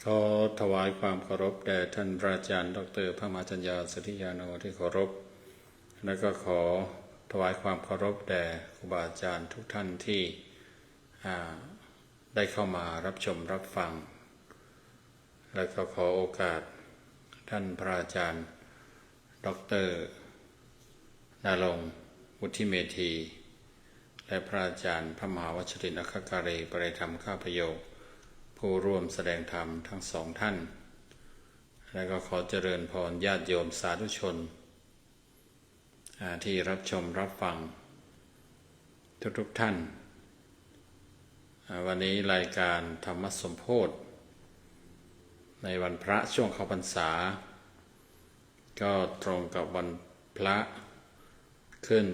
ขอถวายความเคารพแด่ท่านพระอาจารย์ดร.พระมหาจัญญาสิทธิยาโนที่เคารพและก็ขอถวายความเคารพแด่ครูบาอาจารย์ทุกท่านที่ได้เข้ามารับชมรับฟังและก็ขอโอกาสท่านพระอาจารย์ดร.ณรงค์วุฒิเมธีและพระอาจารย์พระมหาวชรินทร์อัคคการีปริธรรมข้าพโยคผู้ร่วมแสดงธรรมทั้งสองท่านและก็ขอเจริญพรญาติโยมสาธุชนที่รับชมรับฟังทุกท่านวันนี้รายการธรรมสมโภชในวันพระช่วงเข้าพรรษาก็ตรงกับวันพระขึ้น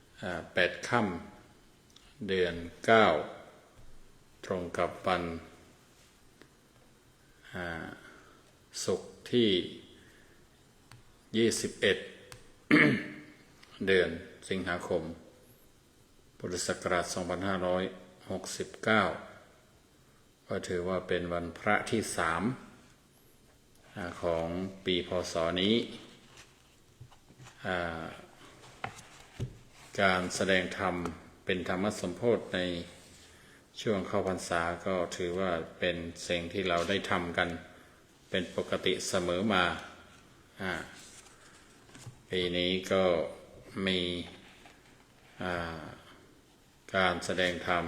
8 ค่ำเดือน9ตรงกับวันศุกร์ที่21 เดือนสิงหาคมพุทธศักราช2569ก็ถือว่าเป็นวันพระที่3ของปีพ.ศ.นี้การแสดงธรรมเป็นธรรมสมโภชในช่วงเข้าพรรษาก็ถือว่าเป็นสิ่งที่เราได้ทำกันเป็นปกติเสมอมาปีนี้ก็มีการแสดงธรรม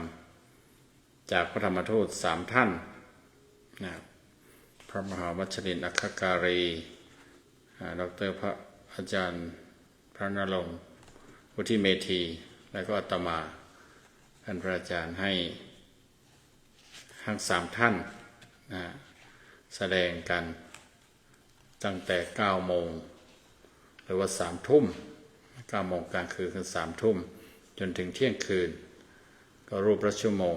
จากพระธรรมทูต3 ท่านพระมหาวชรินทร์อัคคการีดร.พระอาจารย์พระณรงค์วุฒิเมธีและก็อาตมาท่านพระอาจารย์ให้ทั้ง3 ท่านแสดงกันตั้งแต่9 โมงหรือว่า3 ทุ่ม9 โมงกลางคืนคือ3 ทุ่มจนถึงเที่ยงคืนก็รูปละชั่วโมง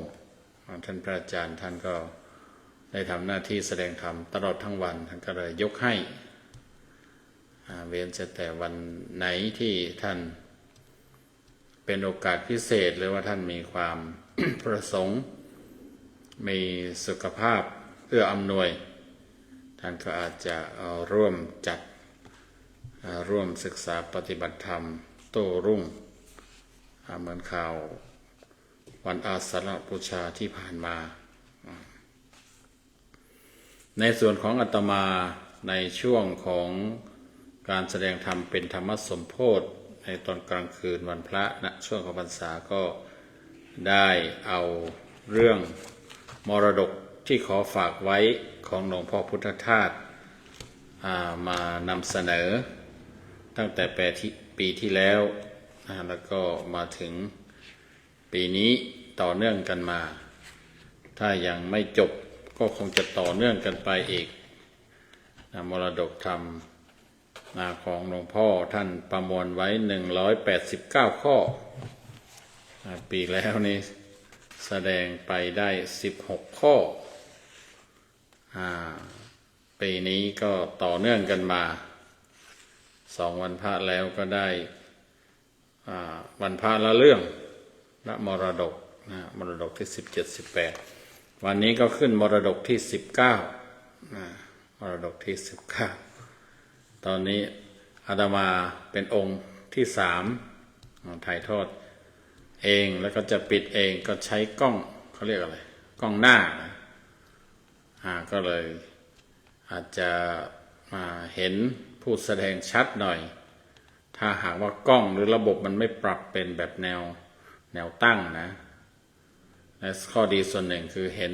ท่านพระอาจารย์ท่านก็ได้ทำหน้าที่แสดงธรรมตลอดทั้งวันท่านก็เลยยกให้เว้นแต่วันไหนที่ท่านเป็นโอกาสพิเศษหรือว่าท่านมีความ ประสงค์มีสุขภาพเอื้ออำนวยท่านก็อาจจะร่วมจัดร่วมศึกษาปฏิบัติธรรมโต้รุ่งเหมือนข่าววันอาสาฬหบูชาที่ผ่านมาในส่วนของอาตมาในช่วงของการแสดงธรรมเป็นธรรมสมโภชในตอนกลางคืนวันพระณช่วงเข้าพรรษาก็ได้เอาเรื่องมรดกที่ขอฝากไว้ของหลวงพ่อพุทธทาสมานำเสนอตั้งแต่ปีที่แล้วแล้วก็มาถึงปีนี้ต่อเนื่องกันมาถ้ายังไม่จบก็คงจะต่อเนื่องกันไปอีกมรดกธรรมของหลวงพ่อท่านประมวลไว้189 ข้อปีแล้วนี้แสดงไปได้16 ข้อปีนี้ก็ต่อเนื่องกันมา2 วันพระแล้วก็ได้วันพระละเรื่องและมรดกมรดกที่17 18วันนี้ก็ขึ้นมรดกที่19มรดกที่19ตอนนี้อาตมาเป็นองค์ที่3ถ่ายทอดเองแล้วก็จะปิดเองก็ใช้กล้องเขาเรียกอะไรกล้องหน้าก็เลยอาจจะเห็นผู้แสดงชัดหน่อยถ้าหากว่ากล้องหรือระบบมันไม่ปรับเป็นแบบแนวตั้งนะและข้อดีส่วนหนึ่งคือเห็น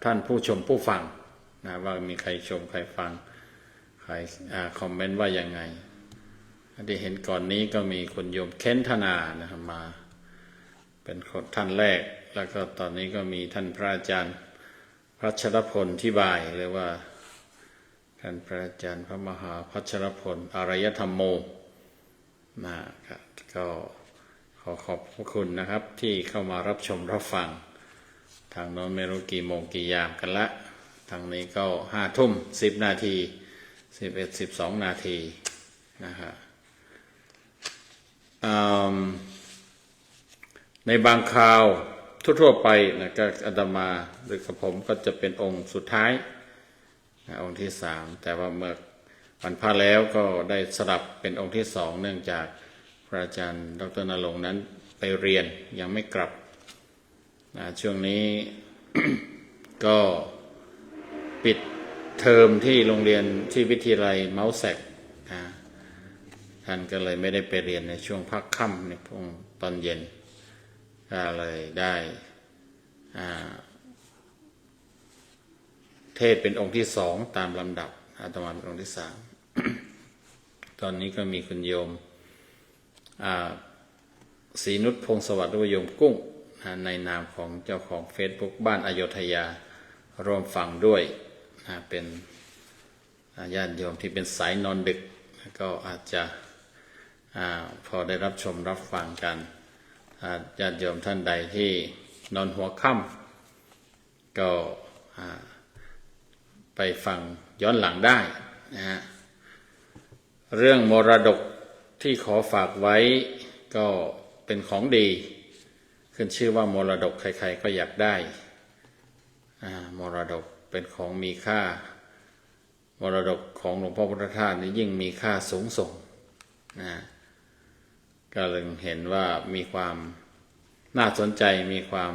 ท่านผู้ชมผู้ฟังว่ามีใครชมใครฟังใครคอมเมนต์ว่ายังไงที่เห็นก่อนนี้ก็มีคุณโยมเค้นธนานะครับมาเป็นคนท่านแรกแล้วก็ตอนนี้ก็มีท่านพระอาจารย์พัชรพลที่บายหรือว่าท่านพระอาจารย์พระมหาพัชรพลอารยธรรมโมก็ขอขอบพระคุณนะครับที่เข้ามารับชมรับฟังทางโน้นไม่รู้กี่โมงกี่ยามกันละทางนี้ก็5 ทุ่ม10 นาที11-12 นาทีนะครับในบางคราว ทั่วๆไปนะก็อาตมาหรือกับผมก็จะเป็นองค์สุดท้ายนะองค์ที่สามแต่ว่าเมื่อวันพระแล้วก็ได้สลับเป็นองค์ที่สองเนื่องจากพระอาจารย์ดร.ณรงค์นั้นไปเรียนยังไม่กลับนะช่วงนี้ ก็ปิดเทอมที่โรงเรียนที่วิทยาลัยเมาส์แซกนะท่านก็เลยไม่ได้ไปเรียนในช่วงพักค่ำในพงตอนเย็นก็เลยได้เทศเป็นองค์ที่สองตามลำดับอาตมาเป็นองค์ที่สาม ตอนนี้ก็มีคุณโยมศรีนุชพงศวัสดิ์หรือว่าโยมกุ้งในนามของเจ้าของ Facebook บ้านอโยธยาร่วมฟังด้วยเป็นญาติโยมที่เป็นสายนอนดึกก็อาจจะพอได้รับชมรับฟังกันญาติโยมท่านใดที่นอนหัวค่ำก็ไปฟังย้อนหลังได้นะฮะเรื่องมรดกที่ขอฝากไว้ก็เป็นของดีขึ้นชื่อว่ามรดกใครๆก็อยากได้มรดกเป็นของมีค่ามรดกของหลวงพ่อพุทธทาสนี่ยิ่งมีค่าสูงส่งนะก็เลยเห็นว่ามีความน่าสนใจมีความ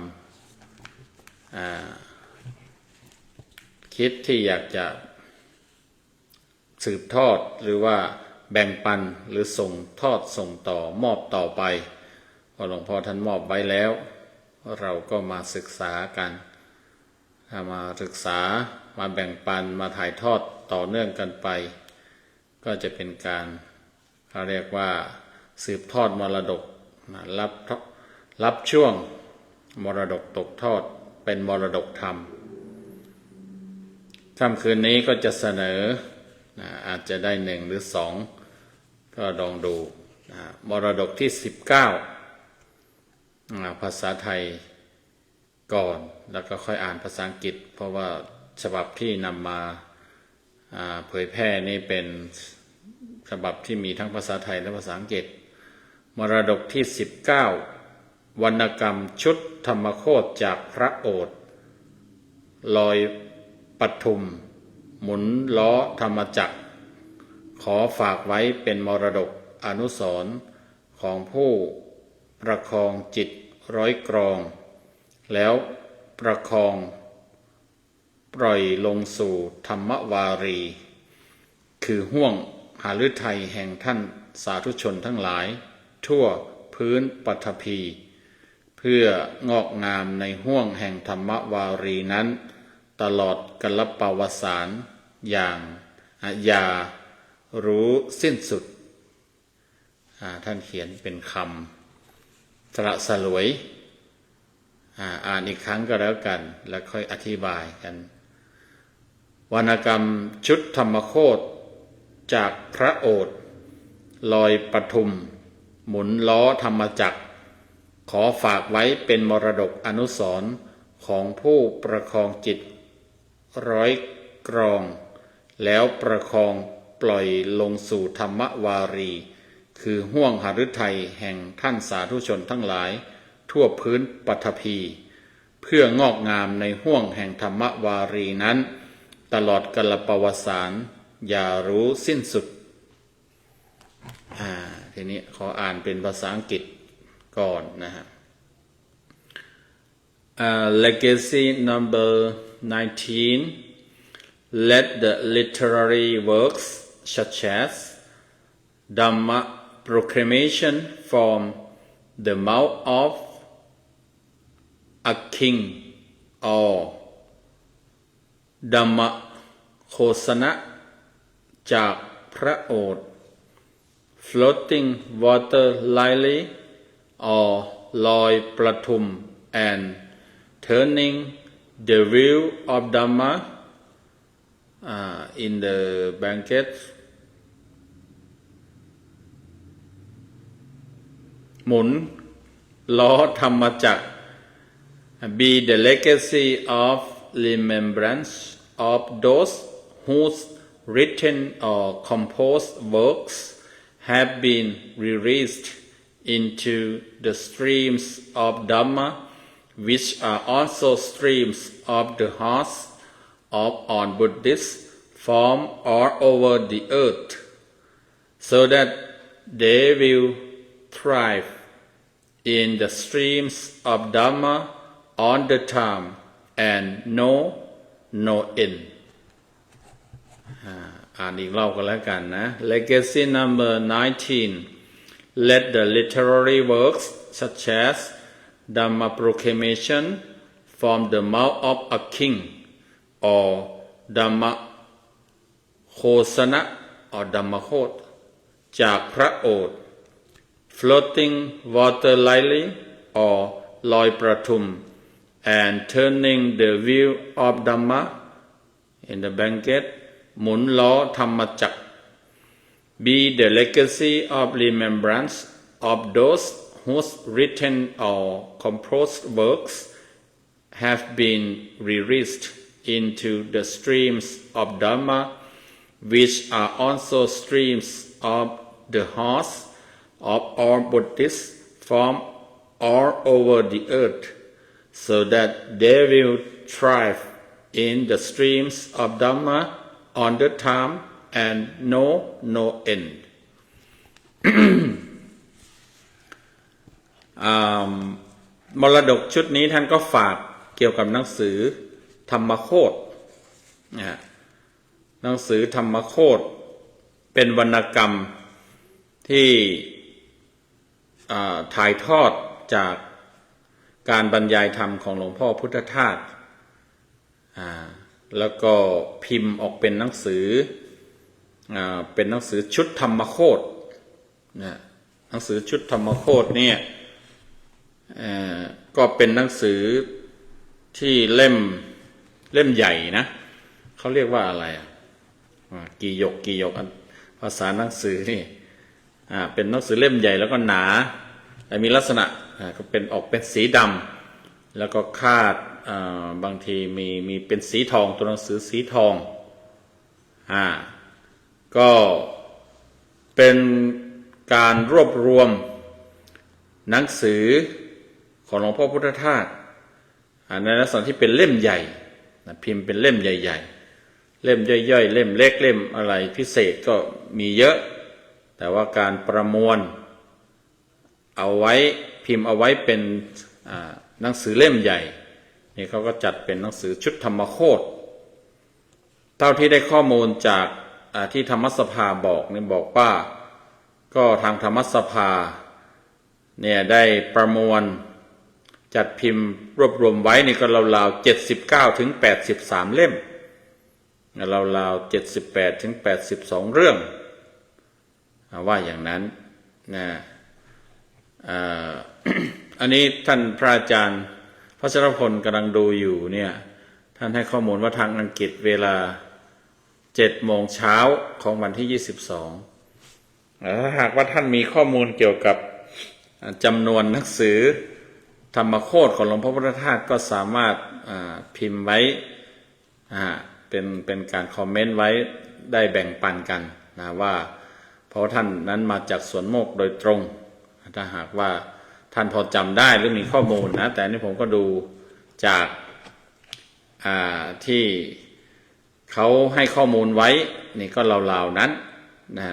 คิดที่อยากจะสืบทอดหรือว่าแบ่งปันหรือส่งทอดส่งต่อมอบต่อไปพอหลวงพ่อท่านมอบไว้แล้วเราก็มาศึกษากันมาศึกษามาแบ่งปันมาถ่ายทอดต่อเนื่องกันไปก็จะเป็นการเขาเรียกว่าสืบทอดมรดกรับช่วงมรดกตกทอดเป็นมรดกธรรมค่ำคืนนี้ก็จะเสนออาจจะได้หนึ่งหรือสองก็ลองดูมรดกที่19ภาษาไทยก่อนแล้วก็ค่อยอ่านภาษาอังกฤษเพราะว่าฉบับที่นำมาเผยแพร่นี่เป็นฉบับที่มีทั้งภาษาไทยและภาษาอังกฤษมรดกที่19วรรณกรรมชุดธรรมโคตจากพระโอษฐ์ลอยปทุมหมุนล้อธรรมจักรขอฝากไว้เป็นมรดกอนุสรณ์ของผู้ประคองจิตร้อยกรองแล้วประคองปล่อยลงสู่ธรรมวารีคือห้วงหฤทัยแห่งท่านสาธุชนทั้งหลายทั่วพื้นปฐพีเพื่องอกงามในห้วงแห่งธรรมวารีนั้นตลอดกัลปวสานอย่างอย่ารู้สิ้นสุดท่านเขียนเป็นคำสละสลวยอ่านอีกครั้งก็แล้วกันแล้วค่อยอธิบายกันวรรณกรรมชุดธรรมโคตจากพระโอษฐ์ลอยปทุมหมุนล้อธรรมจักรขอฝากไว้เป็นมรดกอนุสรณ์ของผู้ประคองจิตร้อยกรองแล้วประคองปล่อยลงสู่ธรรมวารีคือห้วงหฤทัยแห่งท่านสาธุชนทั้งหลายทั่วพื้นปฐพีเพื่องอกงามในห้วงแห่งธรรมวารีนั้นตลอดกัลปวสานอย่ารู้สิ้นสุดทีนี้ขออ่านเป็นภาษาอังกฤษก่อนนะฮะLegacy number 19 Let the literary works such as Dhamma proclamation from the mouth of a king or Dhamma โฆษณะจากพระโอษฐ์ Floating water lily or ลอยประทุม and turning the wheel of Dhamma in the banquetหมุนล้อธรรมจักร be the legacy of remembrance of those whose written or composed works have been released into the streams of Dhamma which are also streams of the hearts of all Buddhist form all over the earth, so that they will thrive in the streams of Dhamma all the time and know no end. อ่านอีกรอบก็แล้วกันนะ Legacy number 19. Let the literary works such as Dhamma proclamation from the mouth of a king or Dhamma Khosana or Dhamma Khot จากพระโอษฐ์ floating water lily or ลอยประทุม and turning the wheel of Dhamma in the banquet หมุนล้อธรรมจักร be the legacy of remembrance of those whose written or composed works have been released into the streams of Dhamma, which are also streams of the hearts of all Buddhists from all over the earth, so that they will thrive in the streams of Dhamma on the time and know no end. มรดกชุดนี้ท่านก็ฝากเกี่ยวกับหนังสือธรรมโคตรหนังสือธรรมโคตรเป็นวรรณกรรมที่ถ่ายทอดจากการบรรยายธรรมของหลวงพ่อพุทธทาสแล้วก็พิมพ์ออกเป็นหนังสือชุดธรรมโคตรหนังสือชุดธรรมโคตรเนี่ยก็เป็นหนังสือที่เล่มใหญ่นะเขาเรียกว่าอะไรกี่หยกภาษาหนังสือนี่เป็นหนังสือเล่มใหญ่แล้วก็หนาแต่มีลักษณะก็เป็นออกเป็นสีดำแล้วก็คาดบางทีมีเป็นสีทองตัวหนังสือสีทองก็เป็นการรวบรวมหนังสือของหลวงพ่อพุทธทาสในลักษณะที่เป็นเล่มใหญ่พิมพ์เป็นเล่มใหญ่ๆเล่มย่อยๆเล่มเล็กเล่มอะไรพิเศษก็มีเยอะแต่ว่าการประมวลเอาไว้พิมพ์เอาไว้เป็นหนังสือเล่มใหญ่นี่เขาก็จัดเป็นหนังสือชุดธรรมโคตรเท่าที่ได้ข้อมูลจากที่ธรรมสภาบอกเนี่ยบอกว่าก็ทางธรรมสภาเนี่ยได้ประมวลจัดพิมพ์รวบรวมไว้นี่ก็ราวๆ79ถึง83เล่มราวๆ78ถึง82เรื่องว่าอย่างนั้นนะอันนี้ท่านพระอาจารย์พระชรพลกำลังดูอยู่เนี่ยท่านให้ข้อมูลว่าทางอังกฤษเวลา7 โมงเช้าของวันที่22ถ้าหากว่าท่านมีข้อมูลเกี่ยวกับจำนวนหนังสือธรรมโคตรของหลวงพ่อพุทธทาสก็สามารถพิมพ์ไว้เป็นการคอมเมนต์ไว้ได้แบ่งปันกันนะว่าเพราะท่านนั้นมาจากสวนโมกโดยตรงถ้าหากว่าท่านพอจำได้หรือมีข้อมูลนะแต่นี่ผมก็ดูจากที่เขาให้ข้อมูลไว้นี่ก็ราวๆนั้นนะ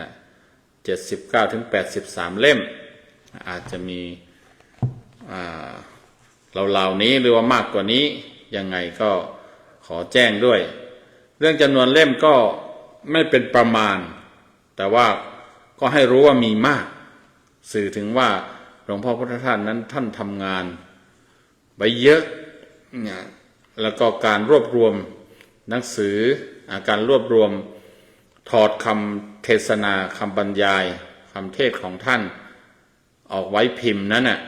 79ถึง83เล่มอาจจะมีราวๆนี้หรือว่ามากกว่านี้ยังไงก็ขอแจ้งด้วยเรื่องจำนวนเล่มก็ไม่เป็นประมาณแต่ว่าก็ให้รู้ว่ามีมากสื่อถึงว่าหลวงพ่อพุทธทาสนั้นท่านทำงานไปเยอะแล้วก็การรวบรวมหนังสือการรวบรวมถอดคำเทศนาคำบรรยายคำเทศของท่านออกไว้พิมพ์นั้นน่ะ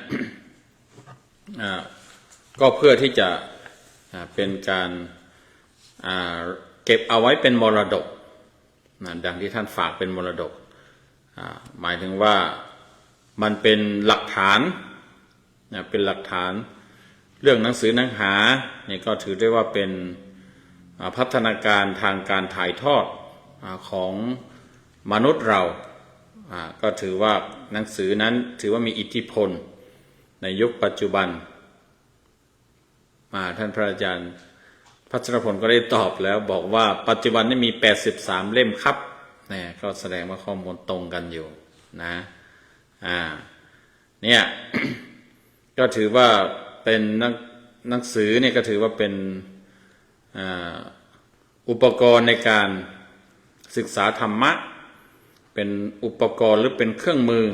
ก็เพื่อที่จะเป็นการเก็บเอาไว้เป็นมรดกดังที่ท่านฝากเป็นมรดกหมายถึงว่ามันเป็นหลักฐานเป็นหลักฐานเรื่องหนังสือหนังหาเนี่ยก็ถือได้ว่าเป็นพัฒนาการทางการถ่ายทอดของมนุษย์เราก็ถือว่าหนังสือนั้นถือว่ามีอิทธิพลในยุคปัจจุบัน ท่านพระอาจารย์พัชรพลก็ได้ตอบแล้วบอกว่าปัจจุบันนี้มี83เล่มครับเนี่ยก็แสดงว่าข้อมูลตรงกันอยู่นะเนี่ย ก็ถือว่าเป็นหนังสือเนี่ยก็ถือว่าเป็นอุปกรณ์ในการศึกษาธรรมะเป็นอุปกรณ์หรือเป็นเครื่องมือ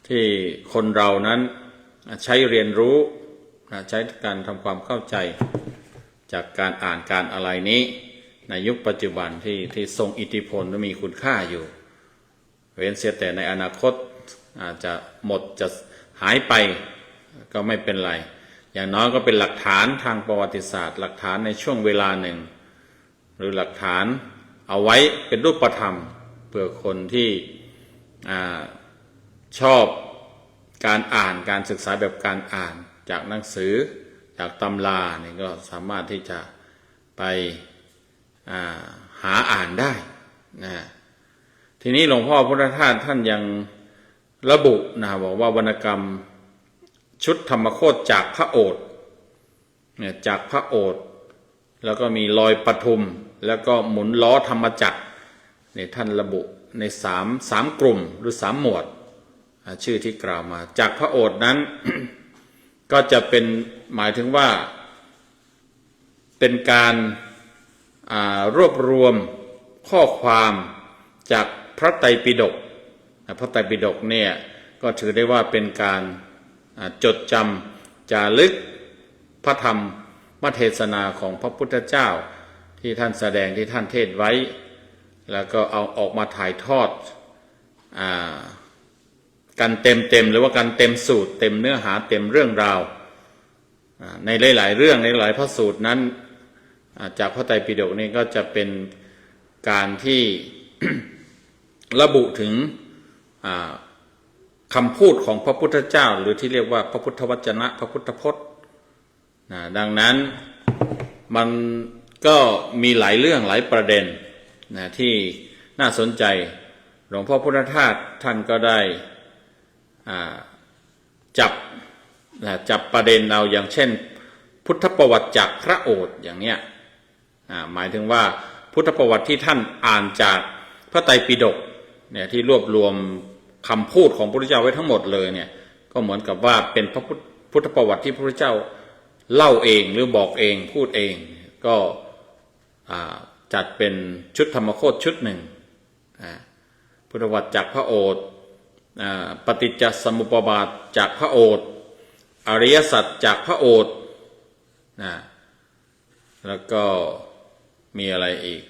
ที่คนเรานั้นใช้เรียนรู้ใช้การทำความเข้าใจจากการอ่านการอะไรนี้ในยุคปัจจุบันที่ทรงอิทธิพลและมีคุณค่าอยู่เว้นเสียแต่ในอนาคตอาจจะหมดจะหายไปก็ไม่เป็นไรอย่างน้อยก็เป็นหลักฐานทางประวัติศาสตร์หลักฐานในช่วงเวลาหนึ่งหรือหลักฐานเอาไว้เป็นรูปธรรมเพื่อคนที่ชอบการอ่านการศึกษาแบบการอ่านจากหนังสือจากตำรานี่ก็สามารถที่จะไปหาอ่านได้นะทีนี้หลวงพ่อพุทธทาสท่านยังระบุนะบอกว่าวรรณกรรมชุดธรรมโคตรจากพระโอษฐ์เนี่ยจากพระโอษฐ์แล้วก็มีลอยปทุมแล้วก็หมุนล้อธรรมจักรเนี่ยท่านระบุในสามกลุ่มหรือ3หมวดชื่อที่กล่าวมาจากพระโอษฐ์นั้น ก็จะเป็นหมายถึงว่าเป็นการรวบรวมข้อความจากพระไตรปิฎกพระไตรปิฎกเนี่ยก็ถือได้ว่าเป็นการจดจำจารึกพระธรรมเทศนาของพระพุทธเจ้าที่ท่านแสดงที่ท่านเทศไว้แล้วก็เอาออกมาถ่ายทอดกันเต็มหรือว่ากันเต็มสูตรเต็มเนื้อหาเต็มเรื่องราวในหลายๆเรื่องในหลายพระสูตรนั้นจากพระไตรปิฎกนี้ก็จะเป็นการที่ ระบุถึงคำพูดของพระพุทธเจ้าหรือที่เรียกว่าพระพุทธวจนะพระพุทธพจน์ดังนั้นมันก็มีหลายเรื่องหลายประเด็นที่น่าสนใจหลวงพ่อพุทธทาสท่านก็ได้จับประเด็นเอาอย่างเช่นพุทธประวัติจากพระโอษฐ์อย่างเนี้ยหมายถึงว่าพุทธประวัติที่ท่านอ่านจากพระไตรปิฎกเนี่ยที่รวบรวมคำพูดของพระพุทธเจ้าไว้ทั้งหมดเลยเนี่ยก็เหมือนกับว่าเป็นพระพุทธประวัติที่พระพุทธเจ้าเล่าเองหรือบอกเองพูดเองก็จัดเป็นชุดธรรมโคตรชุดหนึ่งพุทธประวัติจากพระโอษฐ์ปฏิจจสมุปบาทจากพระโอษฐ์อริยสัจจากพระโอษฐ์แล้วก็มีอะไรอีก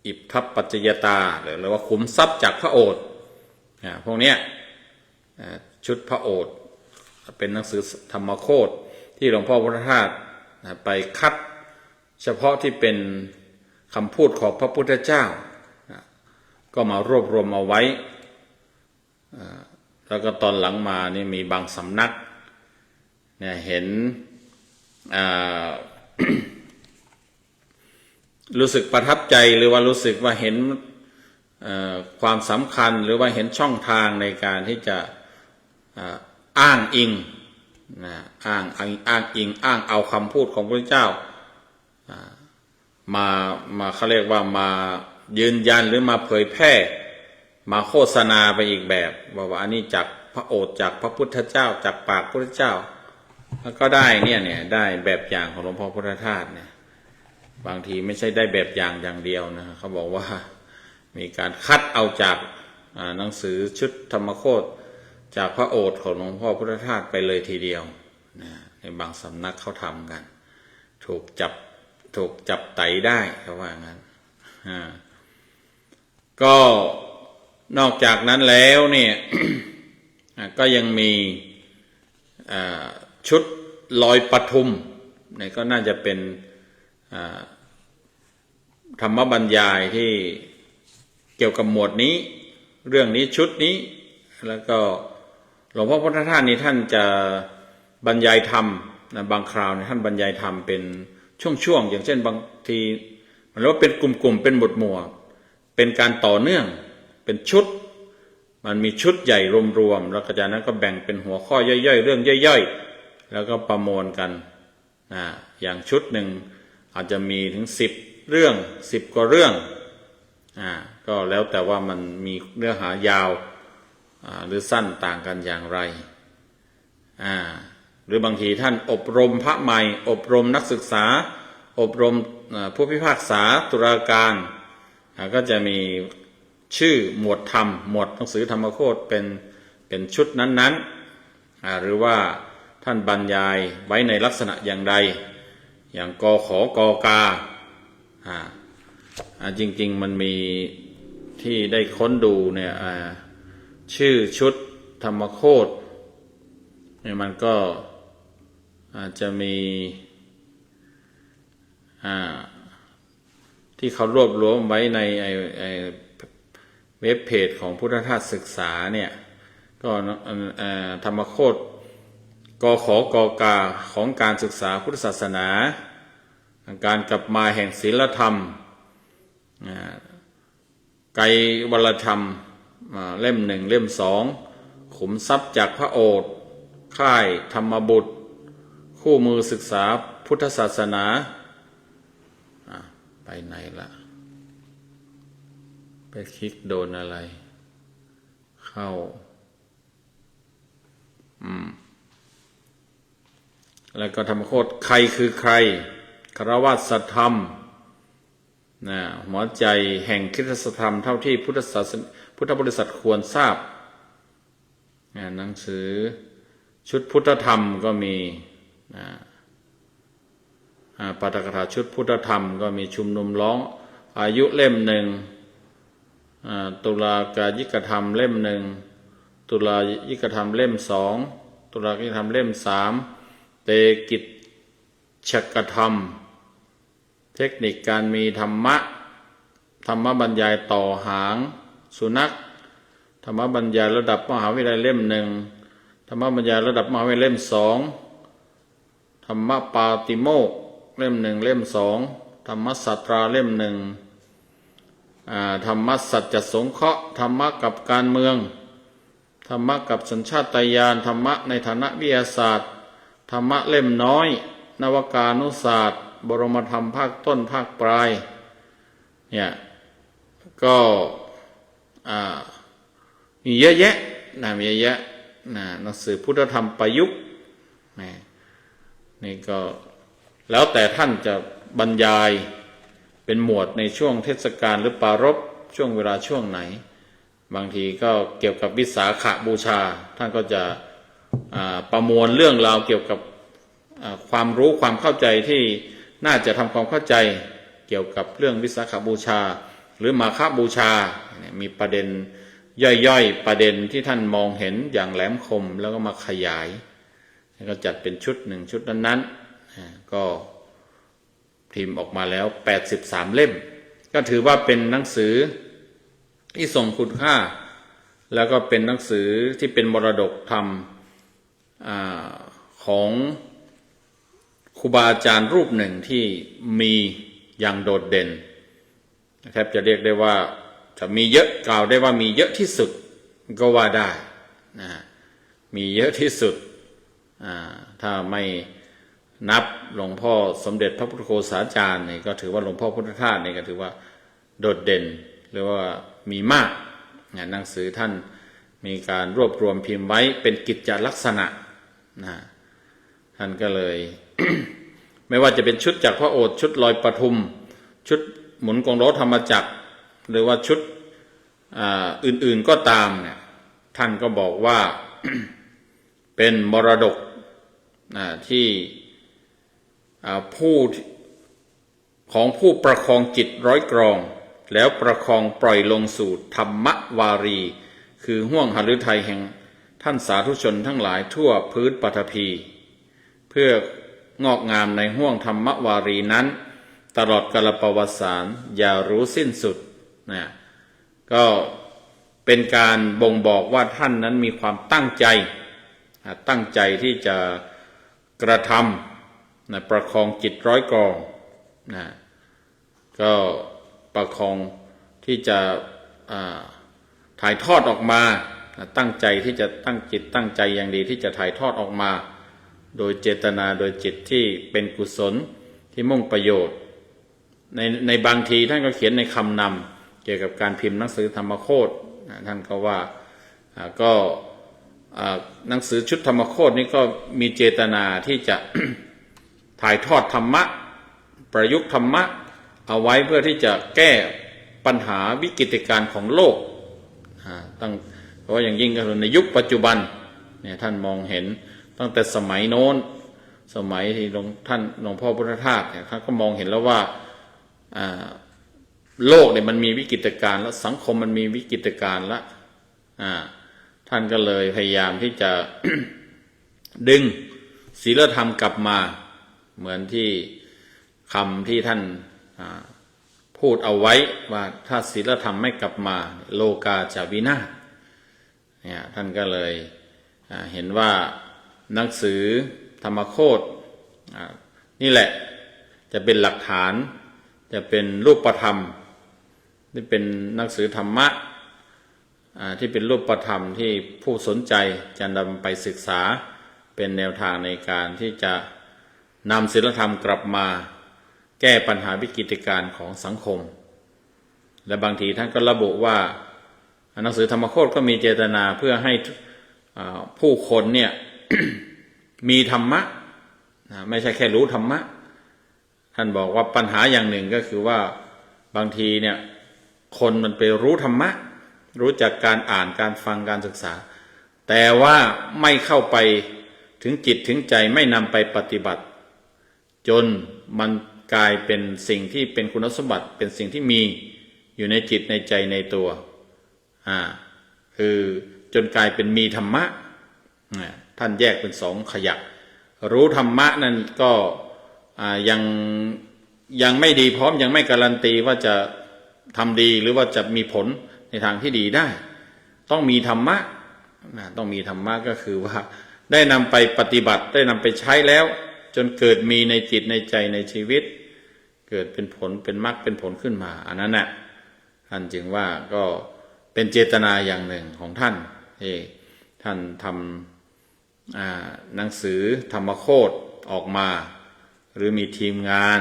อิทธัปปัจจยตาหรือว่าขุมทรัพย์จากพระโอษฐ์พวกนี้ชุดพระโอษฐ์เป็นหนังสือธรรมโคตรที่หลวงพ่อพุทธทาสไปคัดเฉพาะที่เป็นคำพูดของพระพุทธเจ้าก็มารวบรวมเอาไว้แล้วก็ตอนหลังมานี่มีบางสำนักเนี่ยเห็นรู้สึกประทับใจหรือว่ารู้สึกว่าเห็นความสำคัญหรือว่าเห็นช่องทางในการที่จะอ้างอิงอ้างอิงอ้างเอาคำพูดของพระพุทธเจ้ามาเขาเรียกว่ามายืนยันหรือมาเผยแพร่มาโฆษณาไปอีกแบบว่าอันนี้จากพระโอษฐ์จากพระพุทธเจ้าจากปากพระพุทธเจ้าแล้วก็ได้เนี่ยได้แบบอย่างของหลวงพ่อพุทธทาสเนี่ยบางทีไม่ใช่ได้แบบอย่างอย่างเดียวนะเขาบอกว่ามีการคัดเอาจากหนังสือชุดธรรมโคตรจากพระโอษฐ์ของหลวงพ่อพุทธทาสไปเลยทีเดียวนะในบางสำนักเขาทำกันถูกจับไตได้เขาว่างั้นก็นอกจากนั้นแล้วเนี่ย ก็ยังมีชุดลอยปทุมเนี่ยก็น่าจะเป็นธรรมบรรยายที่เกี่ยวกับหมวดนี้เรื่องนี้ชุดนี้แล้วก็หลวงพ่อพุทธทาสนี่ท่านจะบรรยายธรรมนะบางคราวท่านบรรยายธรรมเป็นช่วงๆอย่างเช่นบางทีมันเรียกว่าเป็นกลุ่มๆเป็นหมวดเป็นการต่อเนื่องเป็นชุดมันมีชุดใหญ่รวมๆแล้วจากนั้นก็แบ่งเป็นหัวข้อย่อยๆเรื่องย่อยๆแล้วก็ประมวลกัน อย่างชุดหนึ่งอาจจะมีถึง10 เรื่อง10 กว่าเรื่องก็แล้วแต่ว่ามันมีเนื้อหายาวหรือสั้นต่างกันอย่างไรหรือบางทีท่านอบรมพระใหม่อบรมนักศึกษาอบรมผู้พิพากษาตุลาการก็จะมีชื่อหมวดธรรมหมวดหนังสือธรรมโคตรเป็นชุดนั้นๆหรือว่าท่านบรรยายไว้ในลักษณะอย่างใดอย่างกขกกจริงๆมันมีที่ได้ค้นดูเนี่ยชื่อชุดธรรมโคตรเนี่ยมันก็อาจจะมีที่เขารวบรวมไว้ในเว็บเพจของพุทธทาสศึกษาเนี่ยก็ธรรมโคตรกขกกของการศึกษาพุทธศาสนาการกลับมาแห่งศีลธรรมไกรวรธรรมเล่ม 1เล่ม 2ขุมทรัพย์จากพระโอษฐ์ค่ายธรรมบุตรคู่มือศึกษาพุทธศาสนาไปไหนละไปคลิกโดนอะไรเข้าแล้วก็ธรรมโคตรใครคือใครคฤหัสถธรรมหัวใจแห่งคริสตธรรมเท่าที่พุทธบริษัทควรทราบหนังสือชุดพุทธธรรมก็มีปาฐกถาชุดพุทธธรรมก็มีชุมนุมร้องอายุเล่ม 1ตุลากายิกธรรมเล่ม 1ตุลายิกธรรมเล่ม 2ตุลายิกธรรมเล่ม 3เตกิจฉกธรรมเทคนิคการมีธรรมบรรยายต่อหางสุนัขธรรมบรรยายระดับมหาวิทยาลัยเล่ม 1ธรรมบรรยายระดับมหาวิทยาลัยเล่ม 2ธรรมปาติโมกข์เล่ม 1เล่ม 2ธรรมสัตราเล่ม 1ธรรมสัจจสงเคราะห์ธรรมะกับการเมืองธรรมะกับสัญชาตญาณธรรมะในฐานะวิทยาศาสตร์ธรรมะเล่มน้อยนวกานุศาสตร์บรมธรรมภาคต้นภาคปลายเนี่ยก็มีเยอะแยะมีเยอะแยะหนังสือพุทธธรรมประยุกต์นี่ก็แล้วแต่ท่านจะบรรยายเป็นหมวดในช่วงเทศกาลหรือปารภช่วงเวลาช่วงไหนบางทีก็เกี่ยวกับวิสาขบูชาท่านก็จะประมวลเรื่องราวเกี่ยวกับความรู้ความเข้าใจที่น่าจะทำความเข้าใจเกี่ยวกับเรื่องวิสาขบูชาหรือมาฆบูชามีประเด็นย่อยๆประเด็นที่ท่านมองเห็นอย่างแหลมคมแล้วก็มาขยายแล้วก็จัดเป็นชุดหนึ่งชุดนั้นๆก็พิมพ์ออกมาแล้ว83เล่มก็ถือว่าเป็นหนังสือที่ทรงคุณค่าแล้วก็เป็นหนังสือที่เป็นมรดกธรรมของครูบาอาจารย์รูปหนึ่งที่มีอย่างโดดเด่นแทบจะเรียกได้ว่าจะมีเยอะกล่าวได้ว่ามีเยอะที่สุดก็ว่าได้มีเยอะที่สุดถ้าไม่นับหลวงพ่อสมเด็จพระพุทธโฆษาจารย์นี่ก็ถือว่าหลวงพ่อพุทธทาสนี่ก็ถือว่าโดดเด่นหรือว่ามีมากหนังสือท่านมีการรวบรวมพิมพ์ไว้เป็นกิจจลักษณะท่านก็เลย ไม่ว่าจะเป็นชุดจากพระโอษฐ์ชุดลอยปทุมชุดหมุนกงล้อธรรมจักรหรือว่าชุดอื่นๆก็ตามเนี่ยท่านก็บอกว่า เป็นมรดกที่ผู้ประคองจิตร้อยกรองแล้วประคองปล่อยลงสู่ธรรมวารีคือห้วงหฤทัยแห่งท่านสาธุชนทั้งหลายทั่วพื้นปฐพีเพื่องอกงามในห้วงธรรมวารีนั้นตลอดกาลประวัติศาสตร์อย่ารู้สิ้นสุดก็เป็นการบ่งบอกว่าท่านนั้นมีความตั้งใจที่จะกระทำประคองจิตร้อยกรองก็ประคองที่จะถ่ายทอดออกมาตั้งใจที่จะตั้งจิตตั้งใจอย่างดีที่จะถ่ายทอดออกมา โดยเจตนาโดยจิตที่เป็นกุศลที่มุ่งประโยชน์ในบางทีท่านก็เขียนในคำนำเกี่ยวกับการพิมพ์หนังสือธรรมโคตรท่านก็ว่าก็หนังสือชุดธรรมโคตรนี้ก็มีเจตนาที่จะ ถ่ายทอดธรรมะประยุกต์ธรรมะเอาไว้เพื่อที่จะแก้ปัญหาวิกฤตการณ์ของโลกเพราะอย่างยิ่งก็คือในยุคปัจจุบันเนี่ยท่านมองเห็นตั้งแต่สมัยโน้นสมัยที่หลวงพ่อพุทธทาสเนี่ยท่านก็มองเห็นแล้วว่าโลกเนี่ยมันมีวิกฤตการณ์แล้วสังคมมันมีวิกฤตการณ์แล้วท่านก็เลยพยายามที่จะ ดึงศีลธรรมกลับมาเหมือนที่คำที่ท่านพูดเอาไว้ว่าถ้าศีลธรรมไม่กลับมาโลกาจะวินาศเนี่ยท่านก็เลยเห็นว่าหนังสือธรรมโคตรนี่แหละจะเป็นหลักฐานจะเป็นรูปธรรมที่เป็นหนังสือธรรมะที่เป็นรูปธรรมที่ผู้สนใจจะนำไปศึกษาเป็นแนวทางในการที่จะนำศีลธรรมกลับมาแก้ปัญหาวิกฤตการณ์ของสังคมและบางทีท่านก็ระบุว่าหนังสือธรรมโคตรก็มีเจตนาเพื่อให้ผู้คนเนี่ย มีธรรมะไม่ใช่แค่รู้ธรรมะท่านบอกว่าปัญหาอย่างหนึ่งก็คือว่าบางทีเนี่ยคนมันไปรู้ธรรมะรู้จากการอ่านการฟังการศึกษาแต่ว่าไม่เข้าไปถึงจิตถึงใจไม่นำไปปฏิบัติจนมันกลายเป็นสิ่งที่เป็นคุณสมบัติเป็นสิ่งที่มีอยู่ในจิตในใจในตัวคือจนกลายเป็นมีธรรมะท่านแยกเป็นสองขยักรู้ธรรมะนั่นก็ยังไม่ดีพร้อมยังไม่การันตีว่าจะทำดีหรือว่าจะมีผลในทางที่ดีได้ต้องมีธรรมะต้องมีธรรมะก็คือว่าได้นำไปปฏิบัติได้นำไปใช้แล้วจนเกิดมีในจิตในใจในชีวิตเกิดเป็นผลเป็นมรรคเป็นผลขึ้นมาอันนั้นน่ะท่านจึงว่าก็เป็นเจตนาอย่างหนึ่งของท่านที่ท่านทำหนังสือธรรมโคตรออกมาหรือมีทีมงาน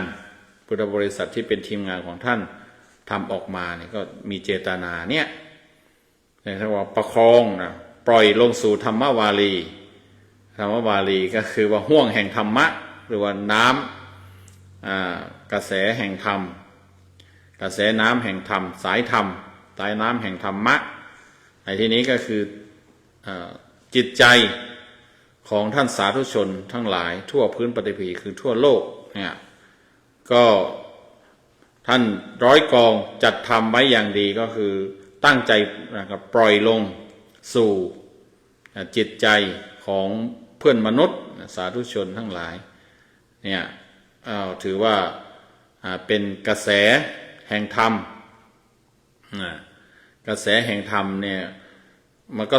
พุทธบริษัทที่เป็นทีมงานของท่านทำออกมาเนี่ยก็มีเจตนาเนี่ยในทางว่าประคองนะปล่อยลงสู่ธรรมวารีธรรมวารีก็คือว่าห้วงแห่งธรรมะหรือว่าน้ำกระแสแห่งธรรมกระแสน้ำแห่งธรรมสายธรรมสายน้ำแห่งธรรมะในที่นี้ก็คือจิตใจของท่านสาธุชนทั้งหลายทั่วพื้นปฐพีคือทั่วโลกเนี่ยก็ท่านร้อยกองจัดทำไว้อย่างดีก็คือตั้งใจนะครับปล่อยลงสู่จิตใจของเพื่อนมนุษย์สาธุชนทั้งหลายเนี่ยถือว่าเป็นกระแสแห่งธรรมกระแสแห่งธรรมเนี่ยมันก็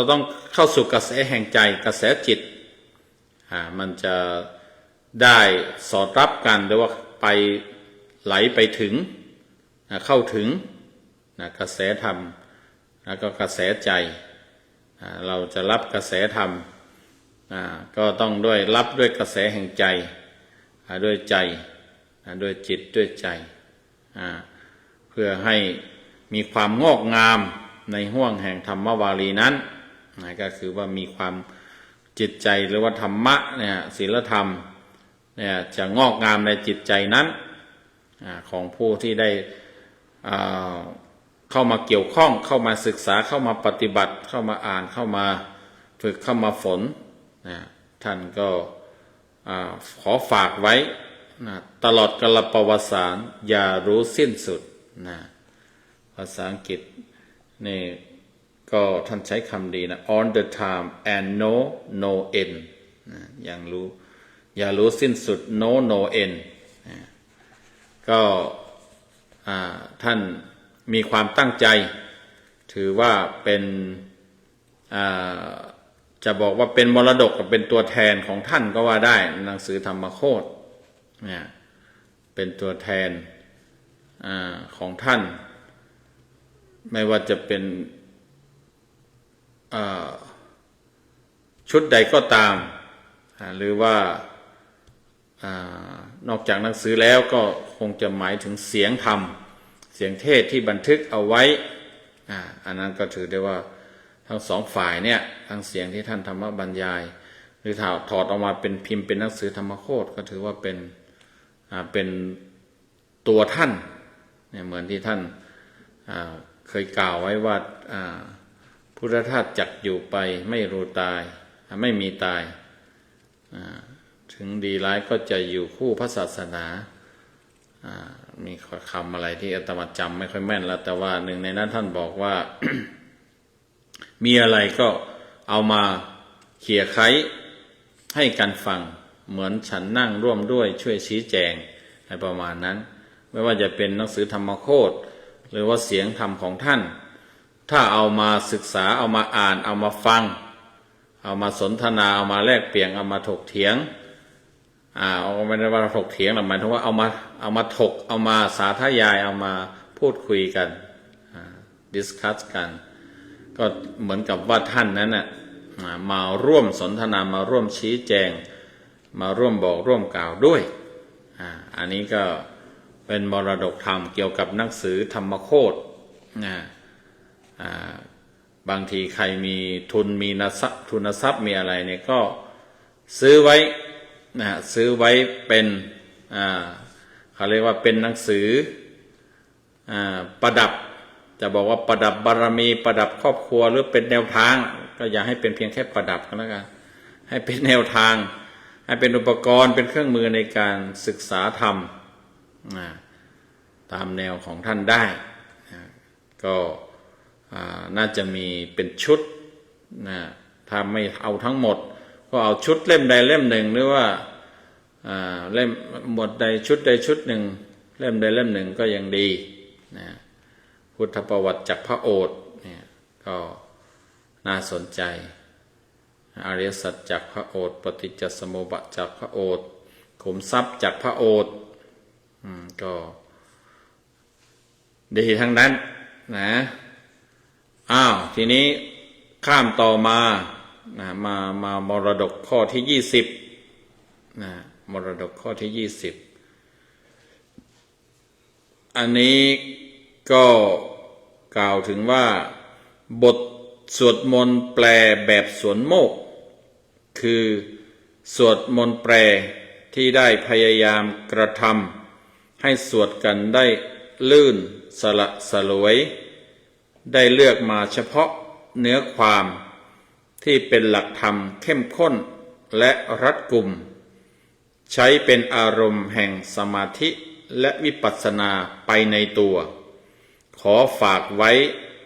ต้องเข้าสู่กระแสแห่งใจกระแสจิตมันจะได้สอดรับกันหรือว่าไปไหลไปถึงเข้าถึงกระแสธรรมแล้วก็กระแสใจเราจะรับกระแสธรรมก็ต้องด้วยรับด้วยกระแสแห่งใจด้วยใจด้วยจิตด้วยใจเพื่อให้มีความงอกงามในห้วงแห่งธรรมวารีนั้นก็คือว่ามีความจิตใจหรือว่าธรรมะเนี่ยศีลธรรมเนี่ยจะงอกงามในจิตใจนั้นของผู้ที่ได้เข้ามาเกี่ยวข้องเข้ามาศึกษาเข้ามาปฏิบัติเข้ามาอ่านเข้ามาฝึกเข้ามาฝนท่านก็ขอฝากไว้ตลอดกาลประวัติศาสตร์อย่ารู้สิ้นสุดภาษาอังกฤษนี่ก็ท่านใช้คำดีนะ on the time and no end อย่างรู้อย่ารู้สิ้นสุด no end ก็ท่านมีความตั้งใจถือว่าเป็นจะบอกว่าเป็นมรดกกับเป็นตัวแทนของท่านก็ว่าได้หนังสือธรรมโคตรเนี่ยเป็นตัวแทนของท่านไม่ว่าจะเป็นชุดใดก็ตาม หรือว่านอกจากหนังสือแล้วก็คงจะหมายถึงเสียงธรรมเสียงเทศที่บันทึกเอาไว้อันนั้นก็ถือได้ว่าทั้งสองฝ่ายเนี่ยทั้งเสียงที่ท่านธรรมบรรยายหรือถอดออกมาเป็นพิมพ์เป็นหนังสือธรรมโคตรก็ถือว่าเป็นตัวท่านเนี่ยเหมือนที่ท่านเคยกล่าวไว้ว่าพุทธทาสจักอยู่ไปไม่รู้ตายไม่มีตายถึงดีร้ายก็จะอยู่คู่พระศาสนามีคำอะไรที่อาตมาจำไม่ค่อยแม่นแล้วแต่ว่าหนึ่งในนั้นท่านบอกว่า มีอะไรก็เอามาเขี่ยไขให้กันฟังเหมือนฉันนั่งร่วมด้วยช่วยชี้แจงในประมาณนั้นไม่ว่าจะเป็นหนังสือธรรมโคตรหรือว่าเสียงธรรมของท่านถ้าเอามาศึกษาเอามาอ่านเอามาฟังเอามาสนทนาเอามาแลกเปลี่ยนเอามาถกเถียงเอาไม่ได้ว่าถกเถียงหรอกหมายถึงว่าเอามาถกเอามาสาธยายเอามาพูดคุยกันดิสคัสกันก็เหมือนกับว่าท่านนั้นน่ะมาร่วมสนทนามาร่วมชี้แจงมาร่วมบอกร่วมกล่าวด้วยอันนี้ก็เป็นมรดกธรรมเกี่ยวกับหนังสือธรรมโคตรบางทีใครมีทุนมีทุนทรัพย์มีอะไรเนี่ยก็ซื้อไว้ซื้อไว้เป็นเขาเรียกว่าเป็นหนังสือประดับจะบอกว่าประดับบารมีประดับครอบครัวหรือเป็นแนวทางก็อย่าให้เป็นเพียงแค่ประดับก็แล้วกันให้เป็นแนวทางให้เป็นอุปกรณ์เป็นเครื่องมือในการศึกษาธรรมตามแนวของท่านได้ก็น่าจะมีเป็นชุดถ้าไม่เอาทั้งหมดก็เอาชุดเล่มใดเล่มหนึ่งหรือว่าเล่มหมวดใดชุดใดชุดหนึ่งเล่มใดเล่มหนึ่งก็ยังดีพุทธประวัติจากพระโอษฐ์เนี่ยก็น่าสนใจอริยสัจจากพระโอษฐ์ปฏิจจสมุปบาทจากพระโอษฐ์ขุมทรัพย์จากพระโอษฐ์ก็ดีทั้งนั้นนะทีนี้ข้ามต่อมามรดกข้อที่20มรดกข้อที่20อันนี้ก็กล่าวถึงว่าบทสวดมนต์แปลแบบสวนโมกข์คือสวดมนต์แปลที่ได้พยายามกระทำให้สวดกันได้ลื่นสละสลวยได้เลือกมาเฉพาะเนื้อความที่เป็นหลักธรรมเข้มข้นและรัดกุมใช้เป็นอารมณ์แห่งสมาธิและวิปัสสนาไปในตัวขอฝากไว้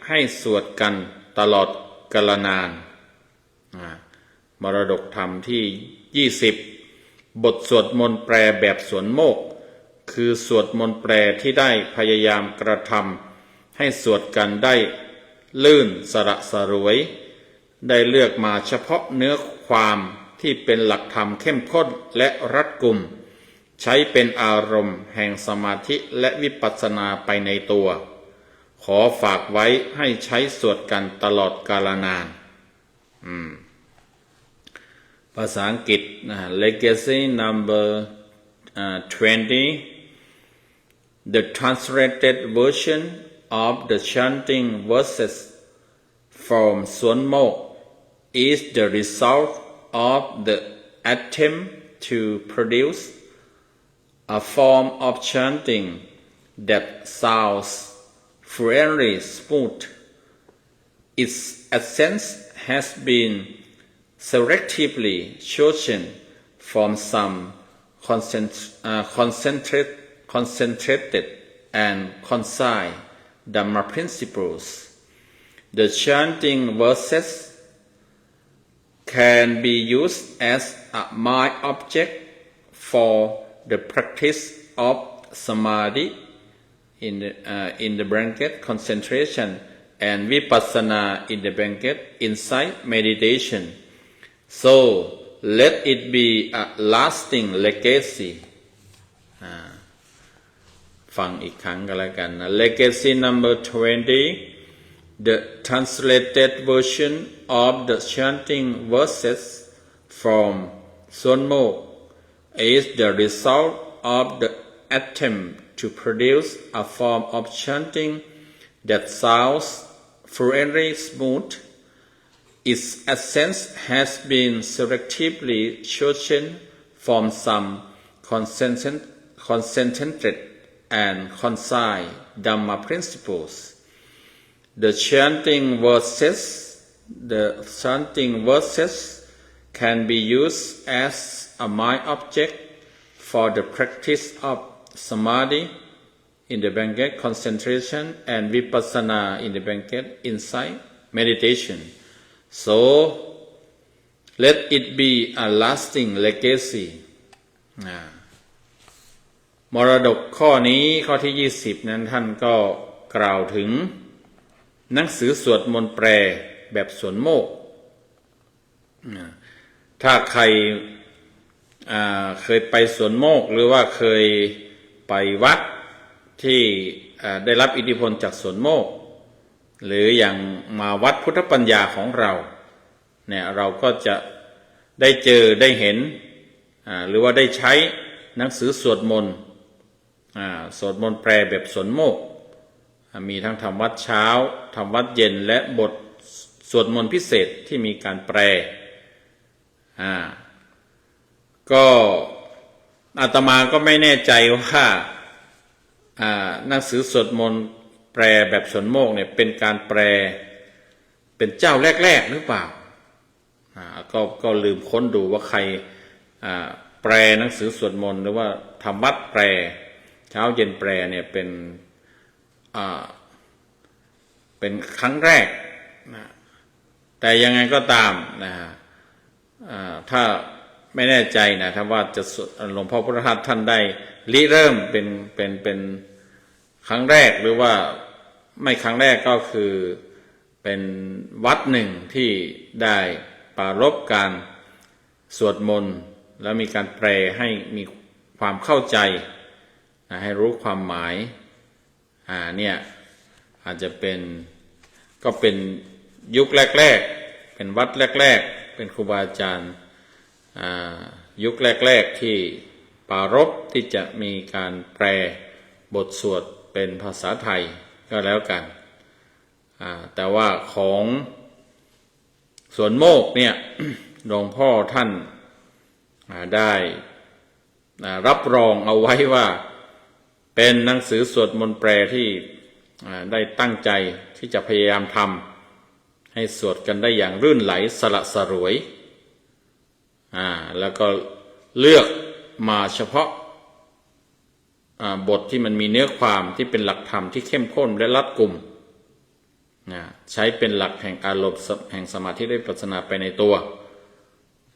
ให้สวดกันตลอดกาลนานมรดกธรรมที่20บทสวดมนต์แปลแบบสวนโมกข์คือสวดมนต์แปลที่ได้พยายามกระทำให้สวดกันได้ลื่นสละสลวยได้เลือกมาเฉพาะเนื้อความที่เป็นหลักธรรมเข้มข้นและรัดกุมใช้เป็นอารมณ์แห่งสมาธิและวิปัสสนาไปในตัวขอฝากไว้ให้ใช้สวดกันตลอดกาลนานภาษาอังกฤษlegacy number 20 the translated version of the chanting verses from Suan Mok is the result of the attempt to produce a form of chanting that sounds fluently smooth. Its essence has been selectively chosen from some concentrated and concise Dhamma principles. The chanting verses can be used as a mind object for the practice of samadhi in the bracket concentration and vipassana in the bracket insight meditation. So let it be a lasting legacy. ฟังอีกครั้งก็แล้วกันนะ Legacy number 20 the translated version of the chanting verses from ส่วนโมก is the result of the attempt to produce a form of chanting that sounds fluently smooth. Its essence has been selectively chosen from some concentrated and concise Dhamma principles. The chanting verses can be used as a mind object for the practice of samadhi in the bracket concentration and vipassana in the bracket insight meditation. So let it be a lasting legacy. มรดกข้อนี้ข้อที่20นั้นท่านก็กล่าวถึงหนังสือสวดมนต์แปลแบบสวนโมกถ้าใครเคยไปสวนโมกหรือว่าเคยไปวัดที่ได้รับอิทธิพลจากสวนโมกหรืออย่างมาวัดพุทธปัญญาของเราเนี่ยเราก็จะได้เจอได้เห็นหรือว่าได้ใช้หนังสือสวดมนต์แปลแบบสวนโมกมีทั้งธรรมวัดเช้าธรรมวัดเย็นและบทสวดมนต์พิเศษที่มีการแปลก็อาตมาก็ไม่แน่ใจว่าหนังสือสวดมนต์แปลแบบสวนโมกเนี่ยเป็นการแปลเป็นเจ้าแรกๆหรือเปล่าก็ลืมค้นดูว่าใครแปลหนังสือสวดมนต์หรือว่าธรรมวัดแปลเช้าเย็นแปลเนี่ยเป็นครั้งแรกนะแต่ยังไงก็ตามนะถ้าไม่แน่ใจนะถ้าว่าจะหลวงพ่อพุทธทาสท่านได้ริเริ่มเป็นครั้งแรกหรือว่าไม่ครั้งแรกก็คือเป็นวัดหนึ่งที่ได้ปรารภการสวดมนต์แล้วมีการแปลให้มีความเข้าใจให้รู้ความหมายเนี่ยอาจจะเป็นยุคแรกๆเป็นวัดแรกๆเป็นครูบาอาจารย์ยุคแรกๆที่ปรารภที่จะมีการแปลบทสวดเป็นภาษาไทยก็แล้วกันแต่ว่าของสวนโมกเนี่ย หลวงพ่อท่านได้รับรองเอาไว้ว่าเป็นหนังสือสวดมนต์แปลที่ได้ตั้งใจที่จะพยายามทำให้สวดกันได้อย่างรื่นไหลสละสลวยแล้วก็เลือกมาเฉพาะบทที่มันมีเนื้อความที่เป็นหลักธรรมที่เข้มข้นและรัดกุมใช้เป็นหลักแห่งอารมณ์แห่งสมาธิและวิปัสสนาไปในตัว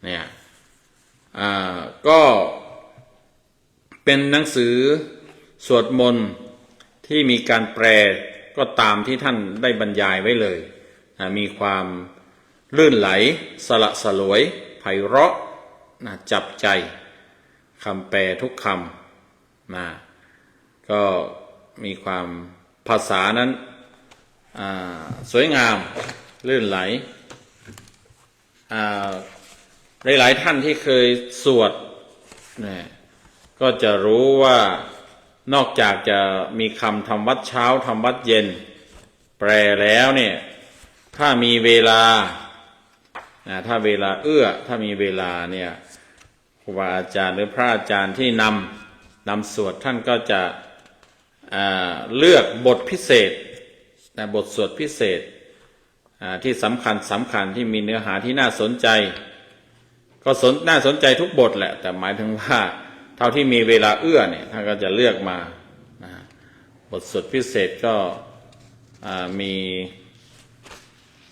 เนี่ยก็เป็นหนังสือสวดมนต์ที่มีการแปลก็ตามที่ท่านได้บรรยายไว้เลยมีความลื่นไหลสละสลวยไพเราะจับใจคำแปลทุกคำก็มีความภาษานั้นสวยงามลื่นไหลหลายๆท่านที่เคยสวดก็จะรู้ว่านอกจากจะมีคำทำวัดเช้าทำวัดเย็นแปลแล้วเนี่ยถ้ามีเวลาถ้าเวลาถ้ามีเวลาเนี่ยครูบาอาจารย์หรือพระอาจารย์ที่นำสวดท่านก็จะเลือกบทพิเศษบทสวดพิเศษที่สำคัญที่มีเนื้อหาที่น่าสนใจก็น่าสนใจทุกบทแหละแต่หมายถึงว่าเท่าที่มีเวลาเนี่ยท่านก็จะเลือกมาบทสวดพิเศษก็มี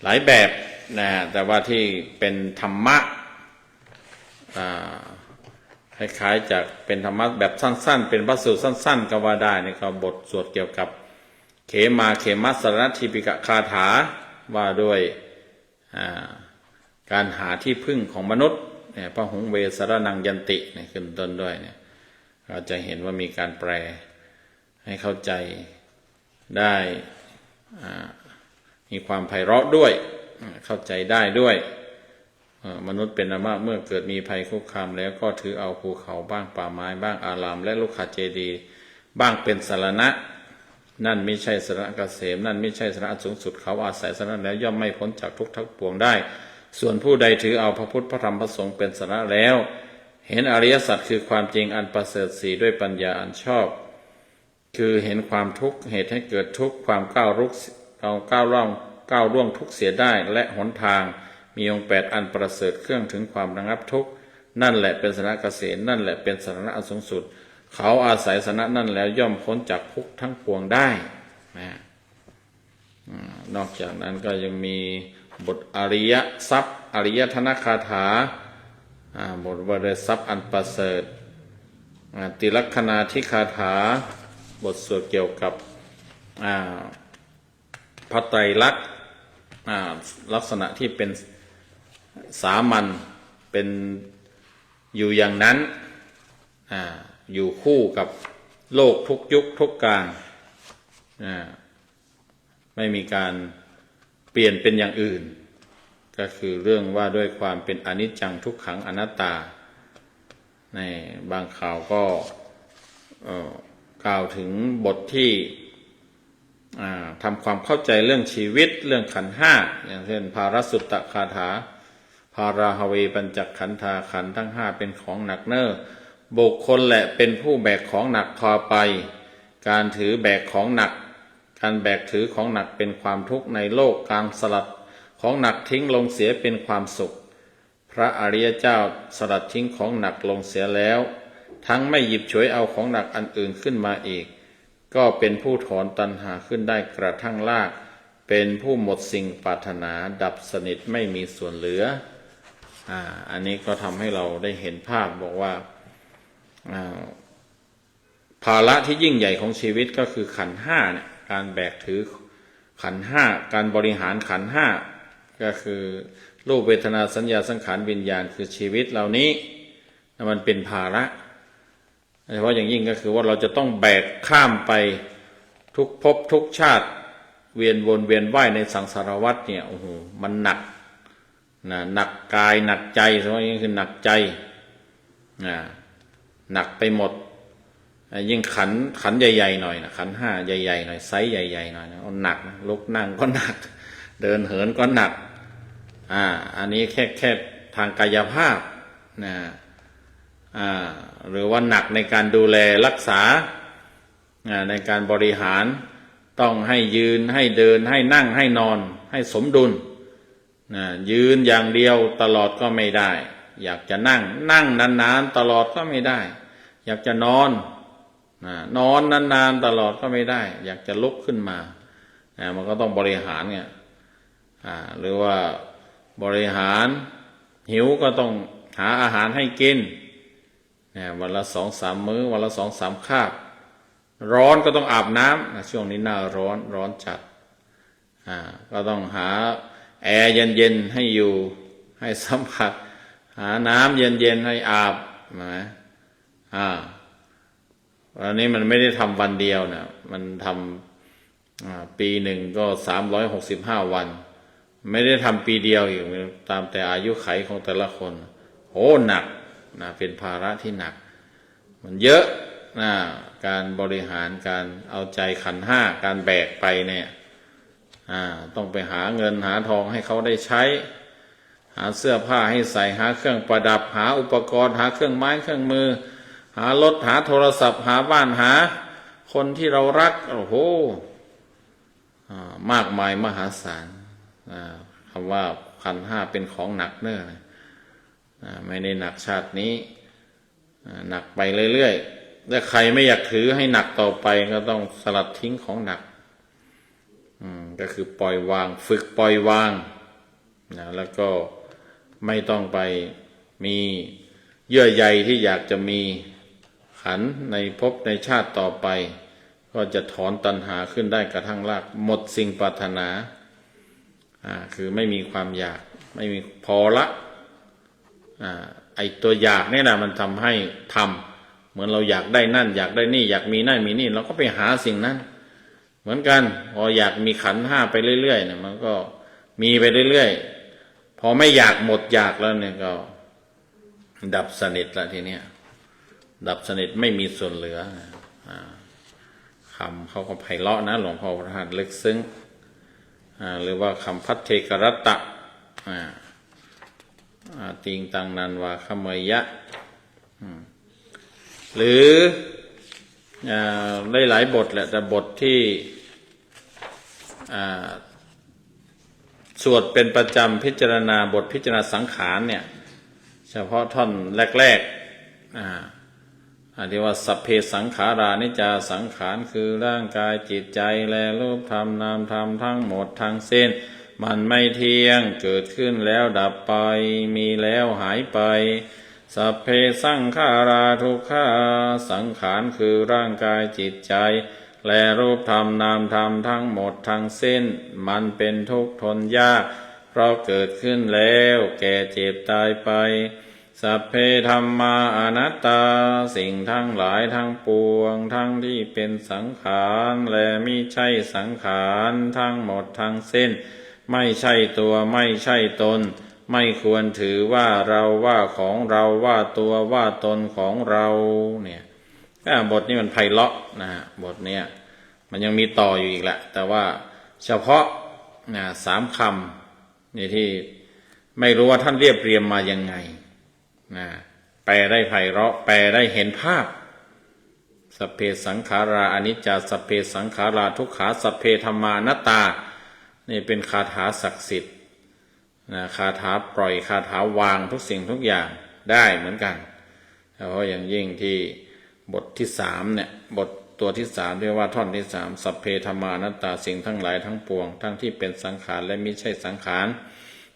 หลายแบบแต่ว่าที่เป็นธรรมะคล้ายๆจากเป็นธรรมะแบบสั้นๆเป็นพระสูตรสั้นๆก็ว่าได้นี่ก็บทสวดเกี่ยวกับเขมัสสรณทีปิกคาถาว่าด้วยการหาที่พึ่งของมนุษย์พระหงเวสรนังยันติขึ้นต้นด้วยเนี่ยเราจะเห็นว่ามีการแปลให้เข้าใจได้มีความไพเราะด้วยเข้าใจได้ด้วย มนุษย์เป็นอันมากเมื่อเกิดมีภัยคุกคามแล้วก็ถือเอาภูเขาบ้างป่าไม้บ้างอารามและลูกขเจดีย์บ้างเป็นสรณะนั่นไม่ใช่สรณะเกษมนั่นไม่ใช่สรณะสูงสุดเขาอาศัยสรณะแล้วย่อมไม่พ้นจากทุกข์ทั้งปวงได้ส่วนผู้ใดถือเอาพระพุทธพระธรรมพระสงฆ์เป็นสรณะแล้วเห็นอริยสัจคือความจริงอันประเสริฐสีด้วยปัญญาอันชอบคือเห็นความทุกข์เหตุให้เกิดทุกข์ความก้าวล่วงทุกข์เสียได้และหนทางมีองค์8อันประเสริฐเครื่องถึงความระงับทุกข์นั่นแหละเป็นสรณะเกษมนั่นแหละเป็นสรณะอันสูงสุดเขาอาศัยสรณะนั่นแล้วย่อมพ้นจากทุกข์ทั้งปวงได้นะนอกจากนั้นก็ยังมีบทอริยทรัพย์อริยธนคาถาบทบริทรัพย์อันประเสริฐติลักขณาธิคาถาบทสวดเกี่ยวกับพระไตรลักษณ์ลักษณะที่เป็นสามัญเป็นอยู่อย่างนั้นอยู่คู่กับโลกทุกยุคทุกการไม่มีการเปลี่ยนเป็นอย่างอื่นก็คือเรื่องว่าด้วยความเป็นอนิจจังทุกขังอนัตตาในบางข่าวก็กล่าวถึงบทที่ทำความเข้าใจเรื่องชีวิตเรื่องขันธ์ห้าอย่างเช่นภารสุตตคาถาภาราหเวปัญจขันธาขันธ์ทั้งห้าเป็นของหนักเน้อบุคคลแหละเป็นผู้แบกของหนักพาไปการถือแบกของหนักการแบกถือของหนักเป็นความทุกข์ในโลกการสลัดของหนักทิ้งลงเสียเป็นความสุขพระอริยเจ้าสลัดทิ้งของหนักลงเสียแล้วทั้งไม่หยิบฉวยเอาของหนักอันอื่นขึ้นมาอีกก็เป็นผู้ถอนตัณหาขึ้นได้กระทั่งลากเป็นผู้หมดสิ่งปรารถนาดับสนิทไม่มีส่วนเหลืออันนี้ก็ทำให้เราได้เห็นภาพบอกว่าภาระที่ยิ่งใหญ่ของชีวิตก็คือขันธ์ห้าเนี่ยการแบกถือขันธ์ห้าการบริหารขันธ์ห้าก็คือรูปเวทนาสัญญาสังขารวิญญาณคือชีวิตเหล่านี้มันเป็นภาระเฉพาะอย่างยิ่งก็คือว่าเราจะต้องแบกข้ามไปทุกภพทุกชาติเวียนวนเวียนว่ายในสังสารวัฏเนี่ยโอ้โหมันหนักหนักกายหนักใจเฉพาะอย่างยิ่งคือหนักใจหนักไปหมดยิ่งขันใหญ่ๆหน่อยนะขันห้าใหญ่ๆหน่อยไซส์ใหญ่ๆหน่อยนะหนักลุกนั่งก็หนักเดินเหินก็หนักอันนี้แค่ทางกายภาพนะหรือว่าหนักในการดูแลรักษาในการบริหารต้องให้ยืนให้เดินให้นั่งให้นอนให้สมดุลยืนอย่างเดียวตลอดก็ไม่ได้อยากจะนั่งนานๆตลอดก็ไม่ได้อยากจะนอนนอนนานๆตลอดก็ไม่ได้อยากจะลุกขึ้นมามันก็ต้องบริหารไงหรือว่าบริหารหิวก็ต้องหาอาหารให้กินวันละ 2-3 มื้อวันละ 2-3 คาบร้อนก็ต้องอาบน้ำช่วงนี้หน้าร้อนจัดก็ต้องหาแอร์เย็นๆให้อยู่ให้สัมผัสหาน้ำเย็นๆให้อาบวันนี้มันไม่ได้ทำวันเดียวนะมันทำปีหนึ่งก็365 วันไม่ได้ทำปีเดียวอีกตามแต่อายุไขของแต่ละคนโอ้หนักเป็นภาระที่หนักมันเยอะการบริหารการเอาใจขันธ์ห้าการแบกไปเนี่ยต้องไปหาเงินหาทองให้เขาได้ใช้หาเสื้อผ้าให้ใส่หาเครื่องประดับหาอุปกรณ์หาเครื่องไม้เครื่องมือหารถหาโทรศัพท์หาบ้านหาคนที่เรารักโอ้โหมากมายมหาศาลคำว่าขันธ์ห้าเป็นของหนักเน้อไม่ได้หนักชาตินี้หนักไปเรื่อยๆถ้าใครไม่อยากถือให้หนักต่อไปก็ต้องสลัดทิ้งของหนักก็คือปล่อยวางฝึกปล่อยวางแล้วก็ไม่ต้องไปมีเยื่อใยที่อยากจะมีขันธ์ในภพในชาติต่อไปก็จะถอนตัณหาขึ้นได้กระทั่งลากหมดสิ่งปรารถนาคือไม่มีความอยากไม่มีพอละไอตัวอยากนี่แหละมันทำให้ทำเหมือนเราอยากได้นั่นอยากได้นี่อยากมีนั่นมีนี่เราก็ไปหาสิ่งนั้นเหมือนกันพออยากมีขันธ์ห้าไปเรื่อยๆเนี่ยมันก็มีไปเรื่อยๆ พอไม่อยากหมดอยากแล้วเนี่ยก็ดับสนิทละทีเนี้ยดับสนิทไม่มีส่วนเหลือคำเขาก็ไพเราะนะหลวงพ่อพระธาตุลึกซึ้งหรือว่าคำพัทเทกรัตตะติงตังนันวาขเมยะหรือหลายบทแหละแต่บทที่สวดเป็นประจำพิจารณาบทพิจารณาสังขารเนี่ยเฉพาะท่อนแรกที่ว่าสัพเพสังขารานิจจาสังขารคือร่างกายจิตใจและรูปธรรมนามธรรมทั้งหมดทั้งสิ้นมันไม่เที่ยงเกิดขึ้นแล้วดับไปมีแล้วหายไปสัพเพสังขาราทุกขาสังขารคือร่างกายจิตใจและรูปธรรมนามธรรมทั้งหมดทั้งสิ้นมันเป็นทุกข์ทนยากเพราะเกิดขึ้นแล้วแก่เจ็บตายไปสัพเพธัมมาอนัตตาสิ่งทั้งหลายทั้งปวงทั้งที่เป็นสังขารและมิใช่สังขารทั้งหมดทั้งสิ้นไม่ใช่ตัวไม่ใช่ตนไม่ควรถือว่าเราว่าของเราว่าตัวว่าตนของเราเนี่ยบทนี้มันไพเราะนะฮะบทเนี้ยมันยังมีต่ออยู่อีกแหละแต่ว่าเฉพาะ3 คำนี่ที่ไม่รู้ว่าท่านเรียบเรียงมายังไงแปลได้ไพเราะแปลได้เห็นภาพสัพเพสังขาราอนิจจาสัพเพสังขาราทุกขาสัพเพธัมมานัตตานี่เป็นคาถาศักดิ์สิทธิ์คาถาปล่อยคาถาวางทุกสิ่งทุกอย่างได้เหมือนกันเพราะอย่างยิ่งที่บทที่3เนี่ยบทตัวที่3เรียกว่าท่อนที่3สัพเพธัมมานัตตาสิ่งทั้งหลายทั้งปวงทั้งที่เป็นสังขารและมิใช่สังขาร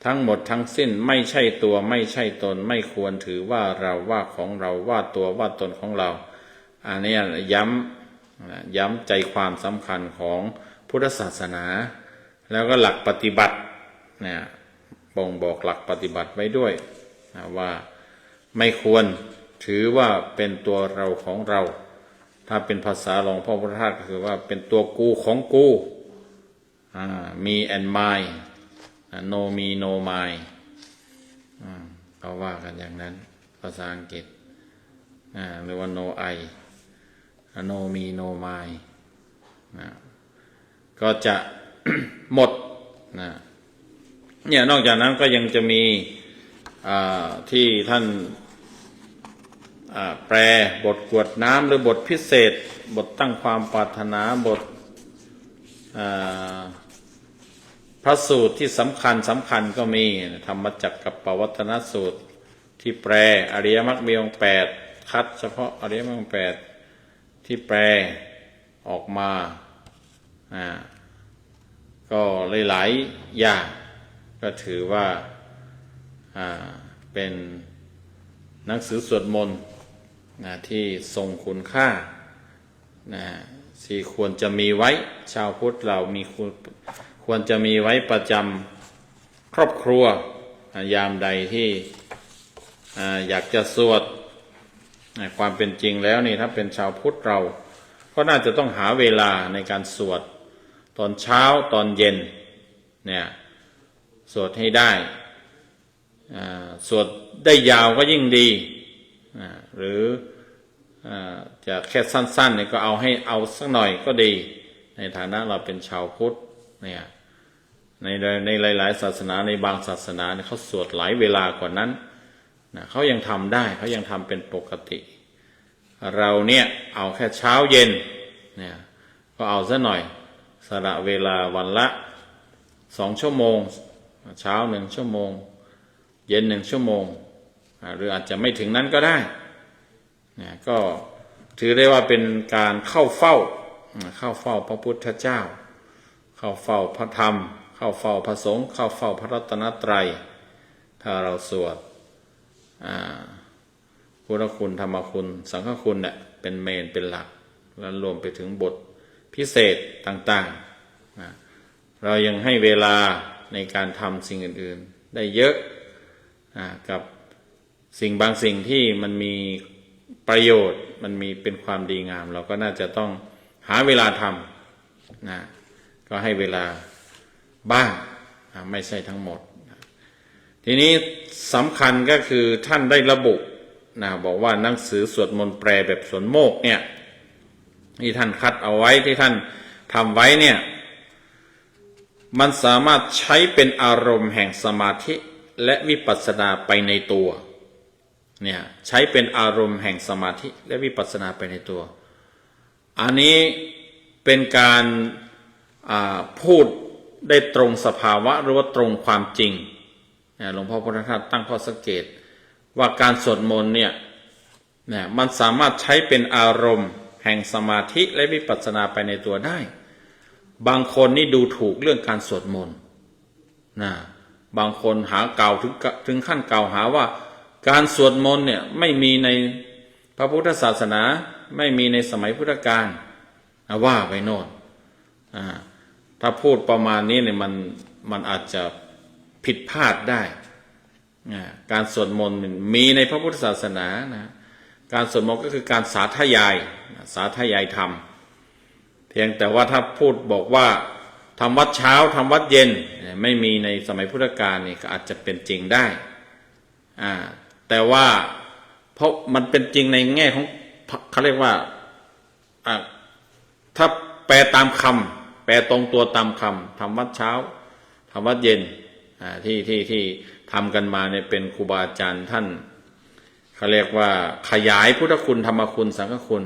ทั้งหมดทั้งสิ้นไม่ใช่ตัวไม่ใช่ตนไม่ควรถือว่าเราว่าของเราว่าตัวว่าตนของเราอันนี้ย้ำใจความสำคัญของพุทธศาสนาแล้วก็หลักปฏิบัติบ่งบอกหลักปฏิบัติไว้ด้วยว่าไม่ควรถือว่าเป็นตัวเราของเราถ้าเป็นภาษาหลวงพ่อพุทธทาสก็คือว่าเป็นตัวกูของกูme and mine no me no mine เขาว่ากันอย่างนั้นภาษาอังกฤษหรือว่า no I no me no mine ก็จะ หมดเนี่ยนอกจากนั้นก็ยังจะมีที่ท่านแปลบทกรวดน้ำหรือบทพิเศษบทตั้งความปรารถนาบทพระสูตรที่สำคัญก็มีธรรมจักรกับปวัตตนสูตรที่แปลอริยมรรคมีองค์8คัดเฉพาะอริยมรรค8ที่แปลออกมาก็หลายๆอย่างก็ถือว่าเป็นหนังสือสวดมนต์ที่ทรงคุณค่าที่ควรจะมีไว้ชาวพุทธเราควรจะมีไว้ประจำครอบครัวยามใดที่อยากจะสวดความเป็นจริงแล้วนี่ถ้าเป็นชาวพุทธเราก็น่าจะต้องหาเวลาในการสวดตอนเช้าตอนเย็นเนี่ยสวดให้ได้สวดได้ยาวก็ยิ่งดีหรือจะแค่สั้นๆเนี่ยก็เอาสักหน่อยก็ดีในฐานะเราเป็นชาวพุทธเนี่ยในหลายๆศาสนาในบางศาสนาเนี่ยเขาสวดหลายเวลากว่านั้นเขายังทำได้เขายังทำเป็นปกติเราเนี่ยเอาแค่เช้าเย็นเนี่ยก็เอาซะหน่อยสละเวลาวันละ2 ชั่วโมงเช้า1 ชั่วโมงเย็น1 ชั่วโมงหรืออาจจะไม่ถึงนั้นก็ได้ก็ถือได้ว่าเป็นการเข้าเฝ้าพระพุทธเจ้าเข้าเฝ้าพระธรรมเข้าเฝ้าพระสงฆ์เข้าเฝ้าพระรัตนตรัยถ้าเราสวดพุทธคุณธรรมคุณสังฆคุณเนี่ยเป็นเมนเป็นหลักแล้วรวมไปถึงบทพิเศษต่างๆเรายังให้เวลาในการทำสิ่งอื่นๆได้เยอะกับสิ่งบางสิ่งที่มันมีประโยชน์มันมีเป็นความดีงามเราก็น่าจะต้องหาเวลาทำก็ให้เวลาบ้างไม่ใช่ทั้งหมด ทีนี้สำคัญก็คือท่านได้ระบุนะบอกว่าหนังสือสวดมนต์แปลแบบสวนโมกเนี่ยที่ท่านคัดเอาไว้ที่ท่านทำไว้เนี่ยมันสามารถใช้เป็นอารมณ์แห่งสมาธิและวิปัสสนาไปในตัวเนี่ยใช้เป็นอารมณ์แห่งสมาธิและวิปัสสนาไปในตัวอันนี้เป็นการพูดได้ตรงสภาวะหรือว่าตรงความจริงหลวงพ่อพุทธทาสตั้งข้อสังเกตว่าการสวดมนต์เนี่ยมันสามารถใช้เป็นอารมณ์แห่งสมาธิและวิปัสสนาไปในตัวได้บางคนนี่ดูถูกเรื่องการสวดมนต์นะบางคนหากล่าวถึงขั้นกล่าวหาว่าการสวดมนต์เนี่ยไม่มีในพระพุทธศาสนาไม่มีในสมัยพุทธกาลว่าไปโน่นถ้าพูดประมาณนี้เนี่ยมันอาจจะผิดพลาดได้การสวดมนต์มีในพระพุทธศาสนานะการสวดมนต์ก็คือการสาธยายธรรมเพียงแต่ว่าถ้าพูดบอกว่าทำวัดเช้าทำวัดเย็นไม่มีในสมัยพุทธกาลนี่ก็อาจจะเป็นจริงได้แต่ว่าเพราะมันเป็นจริงในแง่ของเขาเรียกว่าถ้าแปลตามคำแปลตรงตัวตามคำทำวัดเช้าทำวัดเย็นที่ทำกันมาเนี่ยเป็นครูบาอาจารย์ท่านเขาเรียกว่าขยายพุทธคุณธรรมคุณสังฆคุณ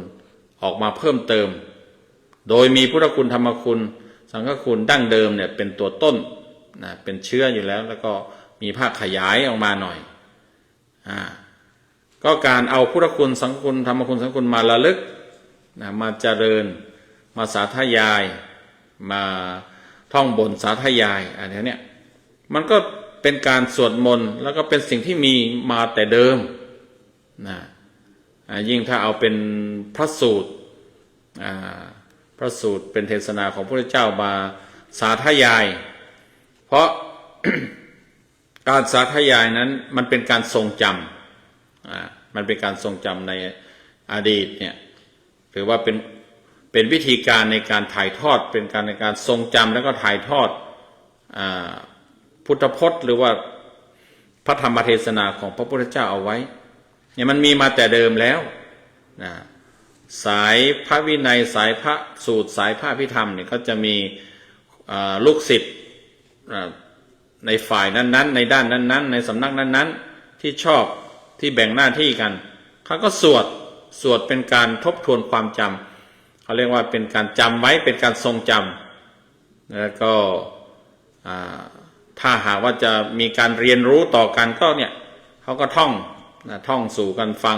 ออกมาเพิ่มเติมโดยมีพุทธคุณธรรมคุณสังฆคุณดั้งเดิมเนี่ยเป็นตัวต้นนะเป็นเชื้ออยู่แล้วก็มีภาคขยายออกมาหน่อยก็การเอาพุทธคุณสังฆคุณธรรมคุณสังฆคุณมาระลึกนะมาเจริญมาสาธยายมาท่องบนสาธยายอันนี้มันก็เป็นการสวดมนต์แล้วก็เป็นสิ่งที่มีมาแต่เดิมนะยิ่งถ้าเอาเป็นพระสูตรเป็นเทศนาของพระพุทธเจ้ามาสาธยายเพราะ การสาธยายนั้นมันเป็นการทรงจำมันเป็นการทรงจำในอดีตเนี่ยหรือว่าเป็นวิธีการในการถ่ายทอดเป็นการในการทรงจำแล้วก็ถ่ายทอดพุทธพจน์หรือว่าพระธรรมเทศนาของพระพุทธเจ้าเอาไว้เนี่ยมันมีมาแต่เดิมแล้วนะสายพระวินัยสายพระสูตรสายพระพิธรรมเนี่ยเขาจะมีลูกศิษย์ในฝ่ายนั้นๆในด้านนั้นๆในสำนักนั้นๆที่ชอบที่แบ่งหน้าที่กันเขาก็สวดเป็นการทบทวนความจำเขาเรียกว่าเป็นการจำไว้เป็นการทรงจำแล้วก็ถ้าหากว่าจะมีการเรียนรู้ต่อกันก็เนี่ยเขาก็ท่องสู่กันฟัง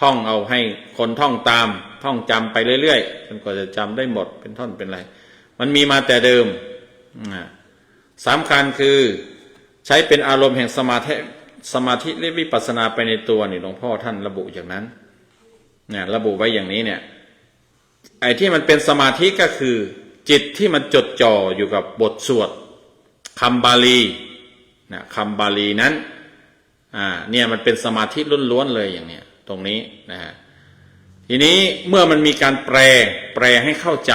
ท่องเอาให้คนท่องตามท่องจำไปเรื่อยๆจนกว่าจะจำได้หมดเป็นท่อนเป็นไรมันมีมาแต่เดิมสำคัญคือใช้เป็นอารมณ์แห่งสมาธิและวิปัสสนาไปในตัวนี่หลวงพ่อท่านระบุอย่างนั้นระบุไว้อย่างนี้เนี่ยไอ้ที่มันเป็นสมาธิก็คือจิตที่มันจดจ่ออยู่กับบทสวดคำบาลีคำบาลีนั้นเนี่ยมันเป็นสมาธิล้วนๆเลยอย่างเนี้ยตรงนี้นะฮะทีนี้เมื่อมันมีการแปลให้เข้าใจ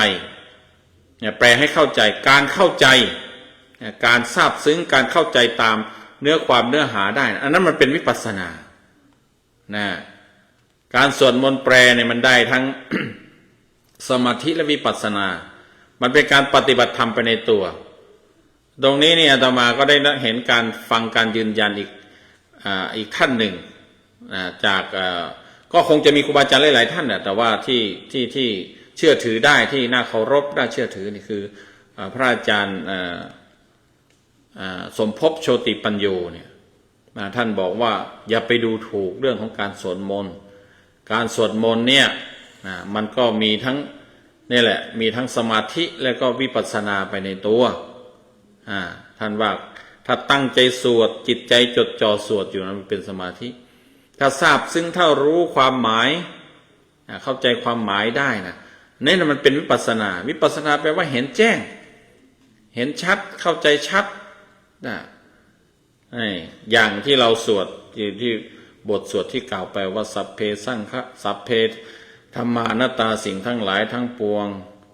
เนี่ยแปลให้เข้าใจการเข้าใจการซาบซึ้งการเข้าใจตามเนื้อความเนื้อหาได้อันนั้นมันเป็นวิปัสสนานะการสวดมนต์แปลเนี่ยมันได้ทั้ง สมาธิและวิปัสสนามันเป็นการปฏิบัติธรรมไปในตัวตรงนี้นี่อาตมาก็ได้เห็นการฟังการยืนยันอีกท่านหนึ่งจากก็คงจะมีครูบาอาจารย์หลายๆท่านแต่ว่าที่เชื่อถือได้ที่น่าเคารพน่าเชื่อถือนี่คือพระอาจารย์สมภพโชติปัญโยเนี่ยท่านบอกว่าอย่าไปดูถูกเรื่องของการสวดมนต์การสวดมนต์เนี่ยมันก็มีทั้งนี่แหละมีทั้งสมาธิและก็วิปัสสนาไปในตัวท่านว่าถ้าตั้งใจสวดจิตใจจดจ่อสวดอยู่นั้นมันเป็นสมาธิถ้าทราบซึ่งถ้ารู้ความหมายเข้าใจความหมายได้นะนี่มันเป็นวิปัสสนาวิปัสสนาแปลว่าเห็นแจ้งเห็นชัดเข้าใจชัดอย่างที่เราสวดที่บทสวดที่กล่าวไปว่าสัพเพสังฆสัพเพธรรมานัตตาสิ่งทั้งหลายทั้งปวง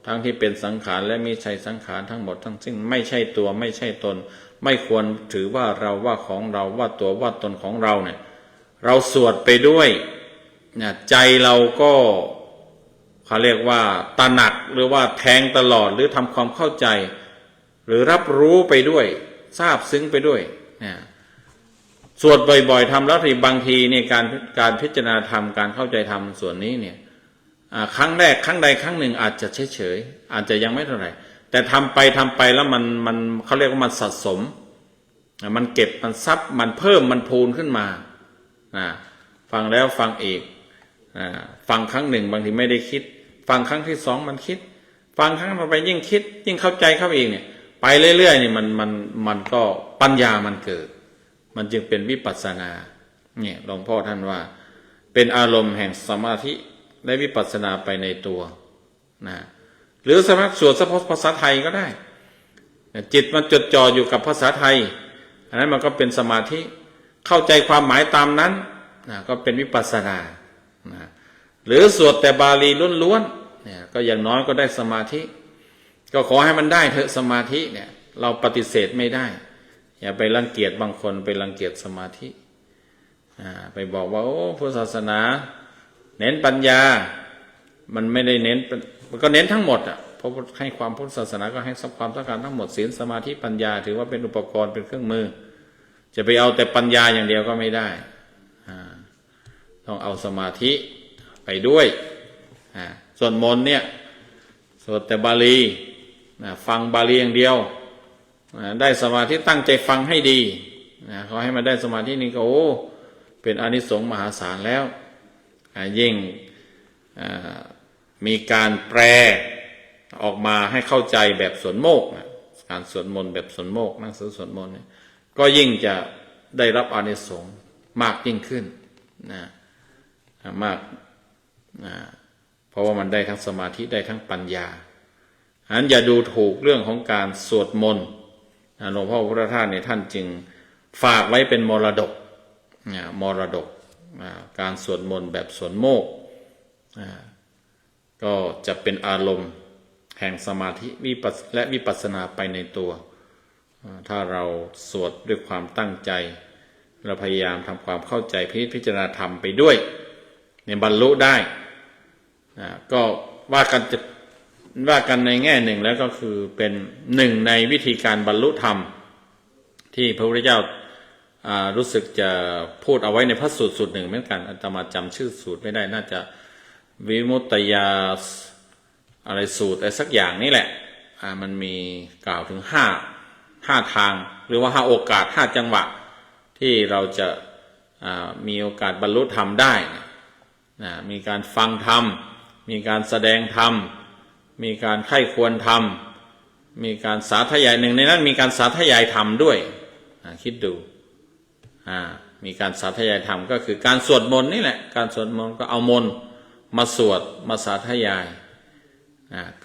ทั้งที่เป็นสังขารและไม่ใช่สังขารทั้งหมดทั้งสิ้นไม่ใช่ตัวไม่ใช่ตนไม่ควรถือว่าเราว่าของเราว่าตัวว่าตนของเราเนี่ยเราสวดไปด้วยเนี่ยใจเราก็เขาเรียกว่าตระหนักหรือว่าแทงตลอดหรือทำความเข้าใจหรือรับรู้ไปด้วยทราบซึ้งไปด้วยเนี่ยสวดบ่อยๆทำแล้วทีบางทีเนี่ยการพิจารณาธรรมการเข้าใจธรรมส่วนนี้เนี่ยครั้งแรกครั้งใดครั้งหนึ่งอาจจะเฉยๆอาจจะยังไม่เท่าไหร่แต่ทำไปแล้วมันเขาเรียกว่ามันสะสมมันเก็บมันซับมันเพิ่มมันพูนขึ้นมาฟังแล้วฟังอีกฟังครั้งหนึ่งบางทีไม่ได้คิดฟังครั้งที่สองมันคิดฟังครั้งต่อไปยิ่งคิดยิ่งเข้าใจเข้าอีกเนี่ยไปเรื่อยๆนี่มันก็ปัญญามันเกิดมันจึงเป็นวิปัสสนาเนี่ยหลวงพ่อท่านว่าเป็นอารมณ์แห่งสมาธิและวิปัสสนาไปในตัวนะหรือสำหรับสวดภาษาไทยก็ได้จิตมันจดจ่ออยู่กับภาษาไทยอันนั้นมันก็เป็นสมาธิเข้าใจความหมายตามนั้นก็เป็นวิปัสสนาหรือสวดแต่บาลีล้วนๆเนี่ยก็อย่างน้อยก็ได้สมาธิก็ขอให้มันได้เถอะสมาธิเนี่ยเราปฏิเสธไม่ได้อย่าไปรังเกียจบางคนไปรังเกียจสมาธิไปบอกว่าโอ้พุทธศาสนาเน้นปัญญามันไม่ได้เน้นมันก็เน้นทั้งหมดเพราะให้ความพุทธศาสนาก็ให้ความต้องการทั้งหมดศีลสมาธิปัญญาถือว่าเป็นอุปกรณ์เป็นเครื่องมือจะไปเอาแต่ปัญญาอย่างเดียวก็ไม่ได้ต้องเอาสมาธิไปด้วยส่วนมนต์เนี่ยสวดแต่บาลีฟังบาลีอย่างเดียวได้สมาธิตั้งใจฟังให้ดีเขาให้มาได้สมาธินี่ก็โอ้เป็นอานิสงส์มหาศาลแล้วยิ่งมีการแปลออกมาให้เข้าใจแบบสวนโมกการสวดมนต์แบบสวนโมกนั่งสวดมนต์ก็ยิ่งจะได้รับอานิสงส์มากยิ่งขึ้นมากเพราะว่ามันได้ทั้งสมาธิได้ทั้งปัญญาฉะนั้นอย่าดูถูกเรื่องของการสวดมนต์หลวงพ่อพุทธทาสเนี่ยท่านจึงฝากไว้เป็นมรดกการสวดมนต์แบบสวนโมกก็จะเป็นอารมณ์แห่งสมาธิและวิปัสสนาไปในตัวถ้าเราสวดด้วยความตั้งใจเราพยายามทำความเข้าใจพิจารณาธรรมไปด้วยในบรรลุได้ก็ว่ากันในแง่หนึ่งแล้วก็คือเป็นหนึ่งในวิธีการบรรลุธรรมที่พระพุทธเจ้ารู้สึกจะพูดเอาไว้ในพระสูตรหนึ่งเหมือนกันอาตมาจำชื่อสูตรไม่ได้น่าจะวิมุตตยาอะไรสูตรอะไรสักอย่างนี่แหละมันมีกล่าวถึงห้าทางหรือว่า5โอกาส5จังหวะที่เราจะมีโอกาสบรรลุธรรมได้มีการฟังธรรมมีการแสดงธรรมมีการไข้ควรธรรมมีการสาธยายหนึ่งในนั้นมีการสาธยายธรรมด้วยคิดดูมีการสาธยายธรรมก็คือการสวดมนต์นี่แหละการสวดมนต์ก็เอามนต์มาสวดมาสาธยาย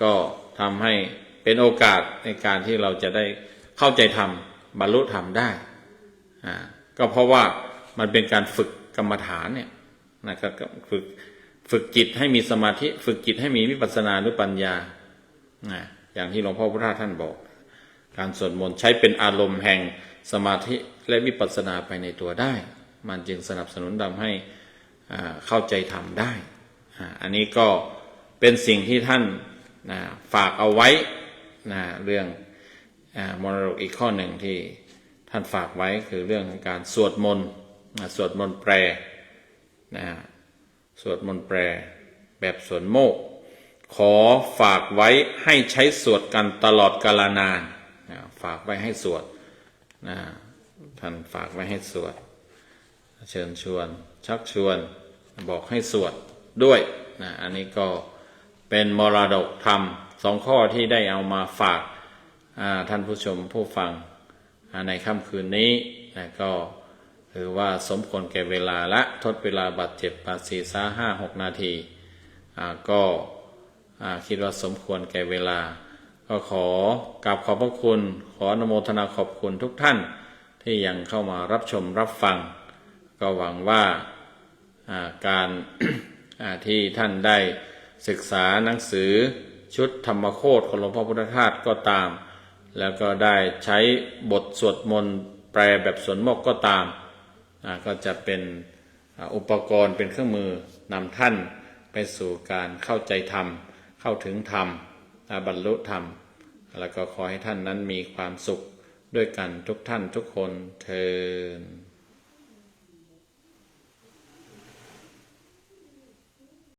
ก็ทำให้เป็นโอกาสในการที่เราจะได้เข้าใจธรรมบรรลุธรรมได้ก็เพราะว่ามันเป็นการฝึกกรรมฐานเนี่ยนะครับฝึกจิตให้มีสมาธิฝึกจิตให้มีวิปัสสนาหรือปัญญาอย่างที่หลวงพ่อพุทธท่านบอกการสวดมนต์ใช้เป็นอารมณ์แห่งสมาธิและวิปัสสนาไปในตัวได้มันจึงสนับสนุนทำให้เข้าใจธรรมได้อันนี้ก็เป็นสิ่งที่ท่านฝากเอาไว้เรื่องมรดกอีกข้อหนึ่งที่ท่านฝากไว้คือเรื่องของการสวดมนต์แปลสวดมนต์แปลแบบสวนโมกขอฝากไว้ให้ใช้สวดกันตลอดกาลนานฝากไว้ให้สวดท่านฝากไว้ให้สวดเชิญชวนชักชวนบอกให้สวดด้วยอันนี้ก็เป็นมรดกธรรม2ข้อที่ได้เอามาฝากท่านผู้ชมผู้ฟังในค่ำคืนนี้ก็ถือว่าสมควรแก่เวลาละทดเวลาบัดเจ็บ4-5-6 นาทีก็คิดว่าสมควรแก่เวลาก็ขอกราบขอบพระคุณขออนุโมทนาขอบคุณทุกท่านที่ยังเข้ามารับชมรับฟังก็หวังว่าการที่ท่านได้ศึกษาหนังสือ ชุดธรรมโคตรของหลวงพ่อพุทธทาสก็ตาม แล้วก็ได้ใช้บทสวดมนต์แปลแบบสวนโมกข์ก็ตามก็จะเป็นอุปกรณ์เป็นเครื่องมือนำท่านไปสู่การเข้าใจธรรมเข้าถึงธรรมบรรลุธรรมแล้วก็ขอให้ท่านนั้นมีความสุขด้วยกันทุกท่านทุกคนเทอญ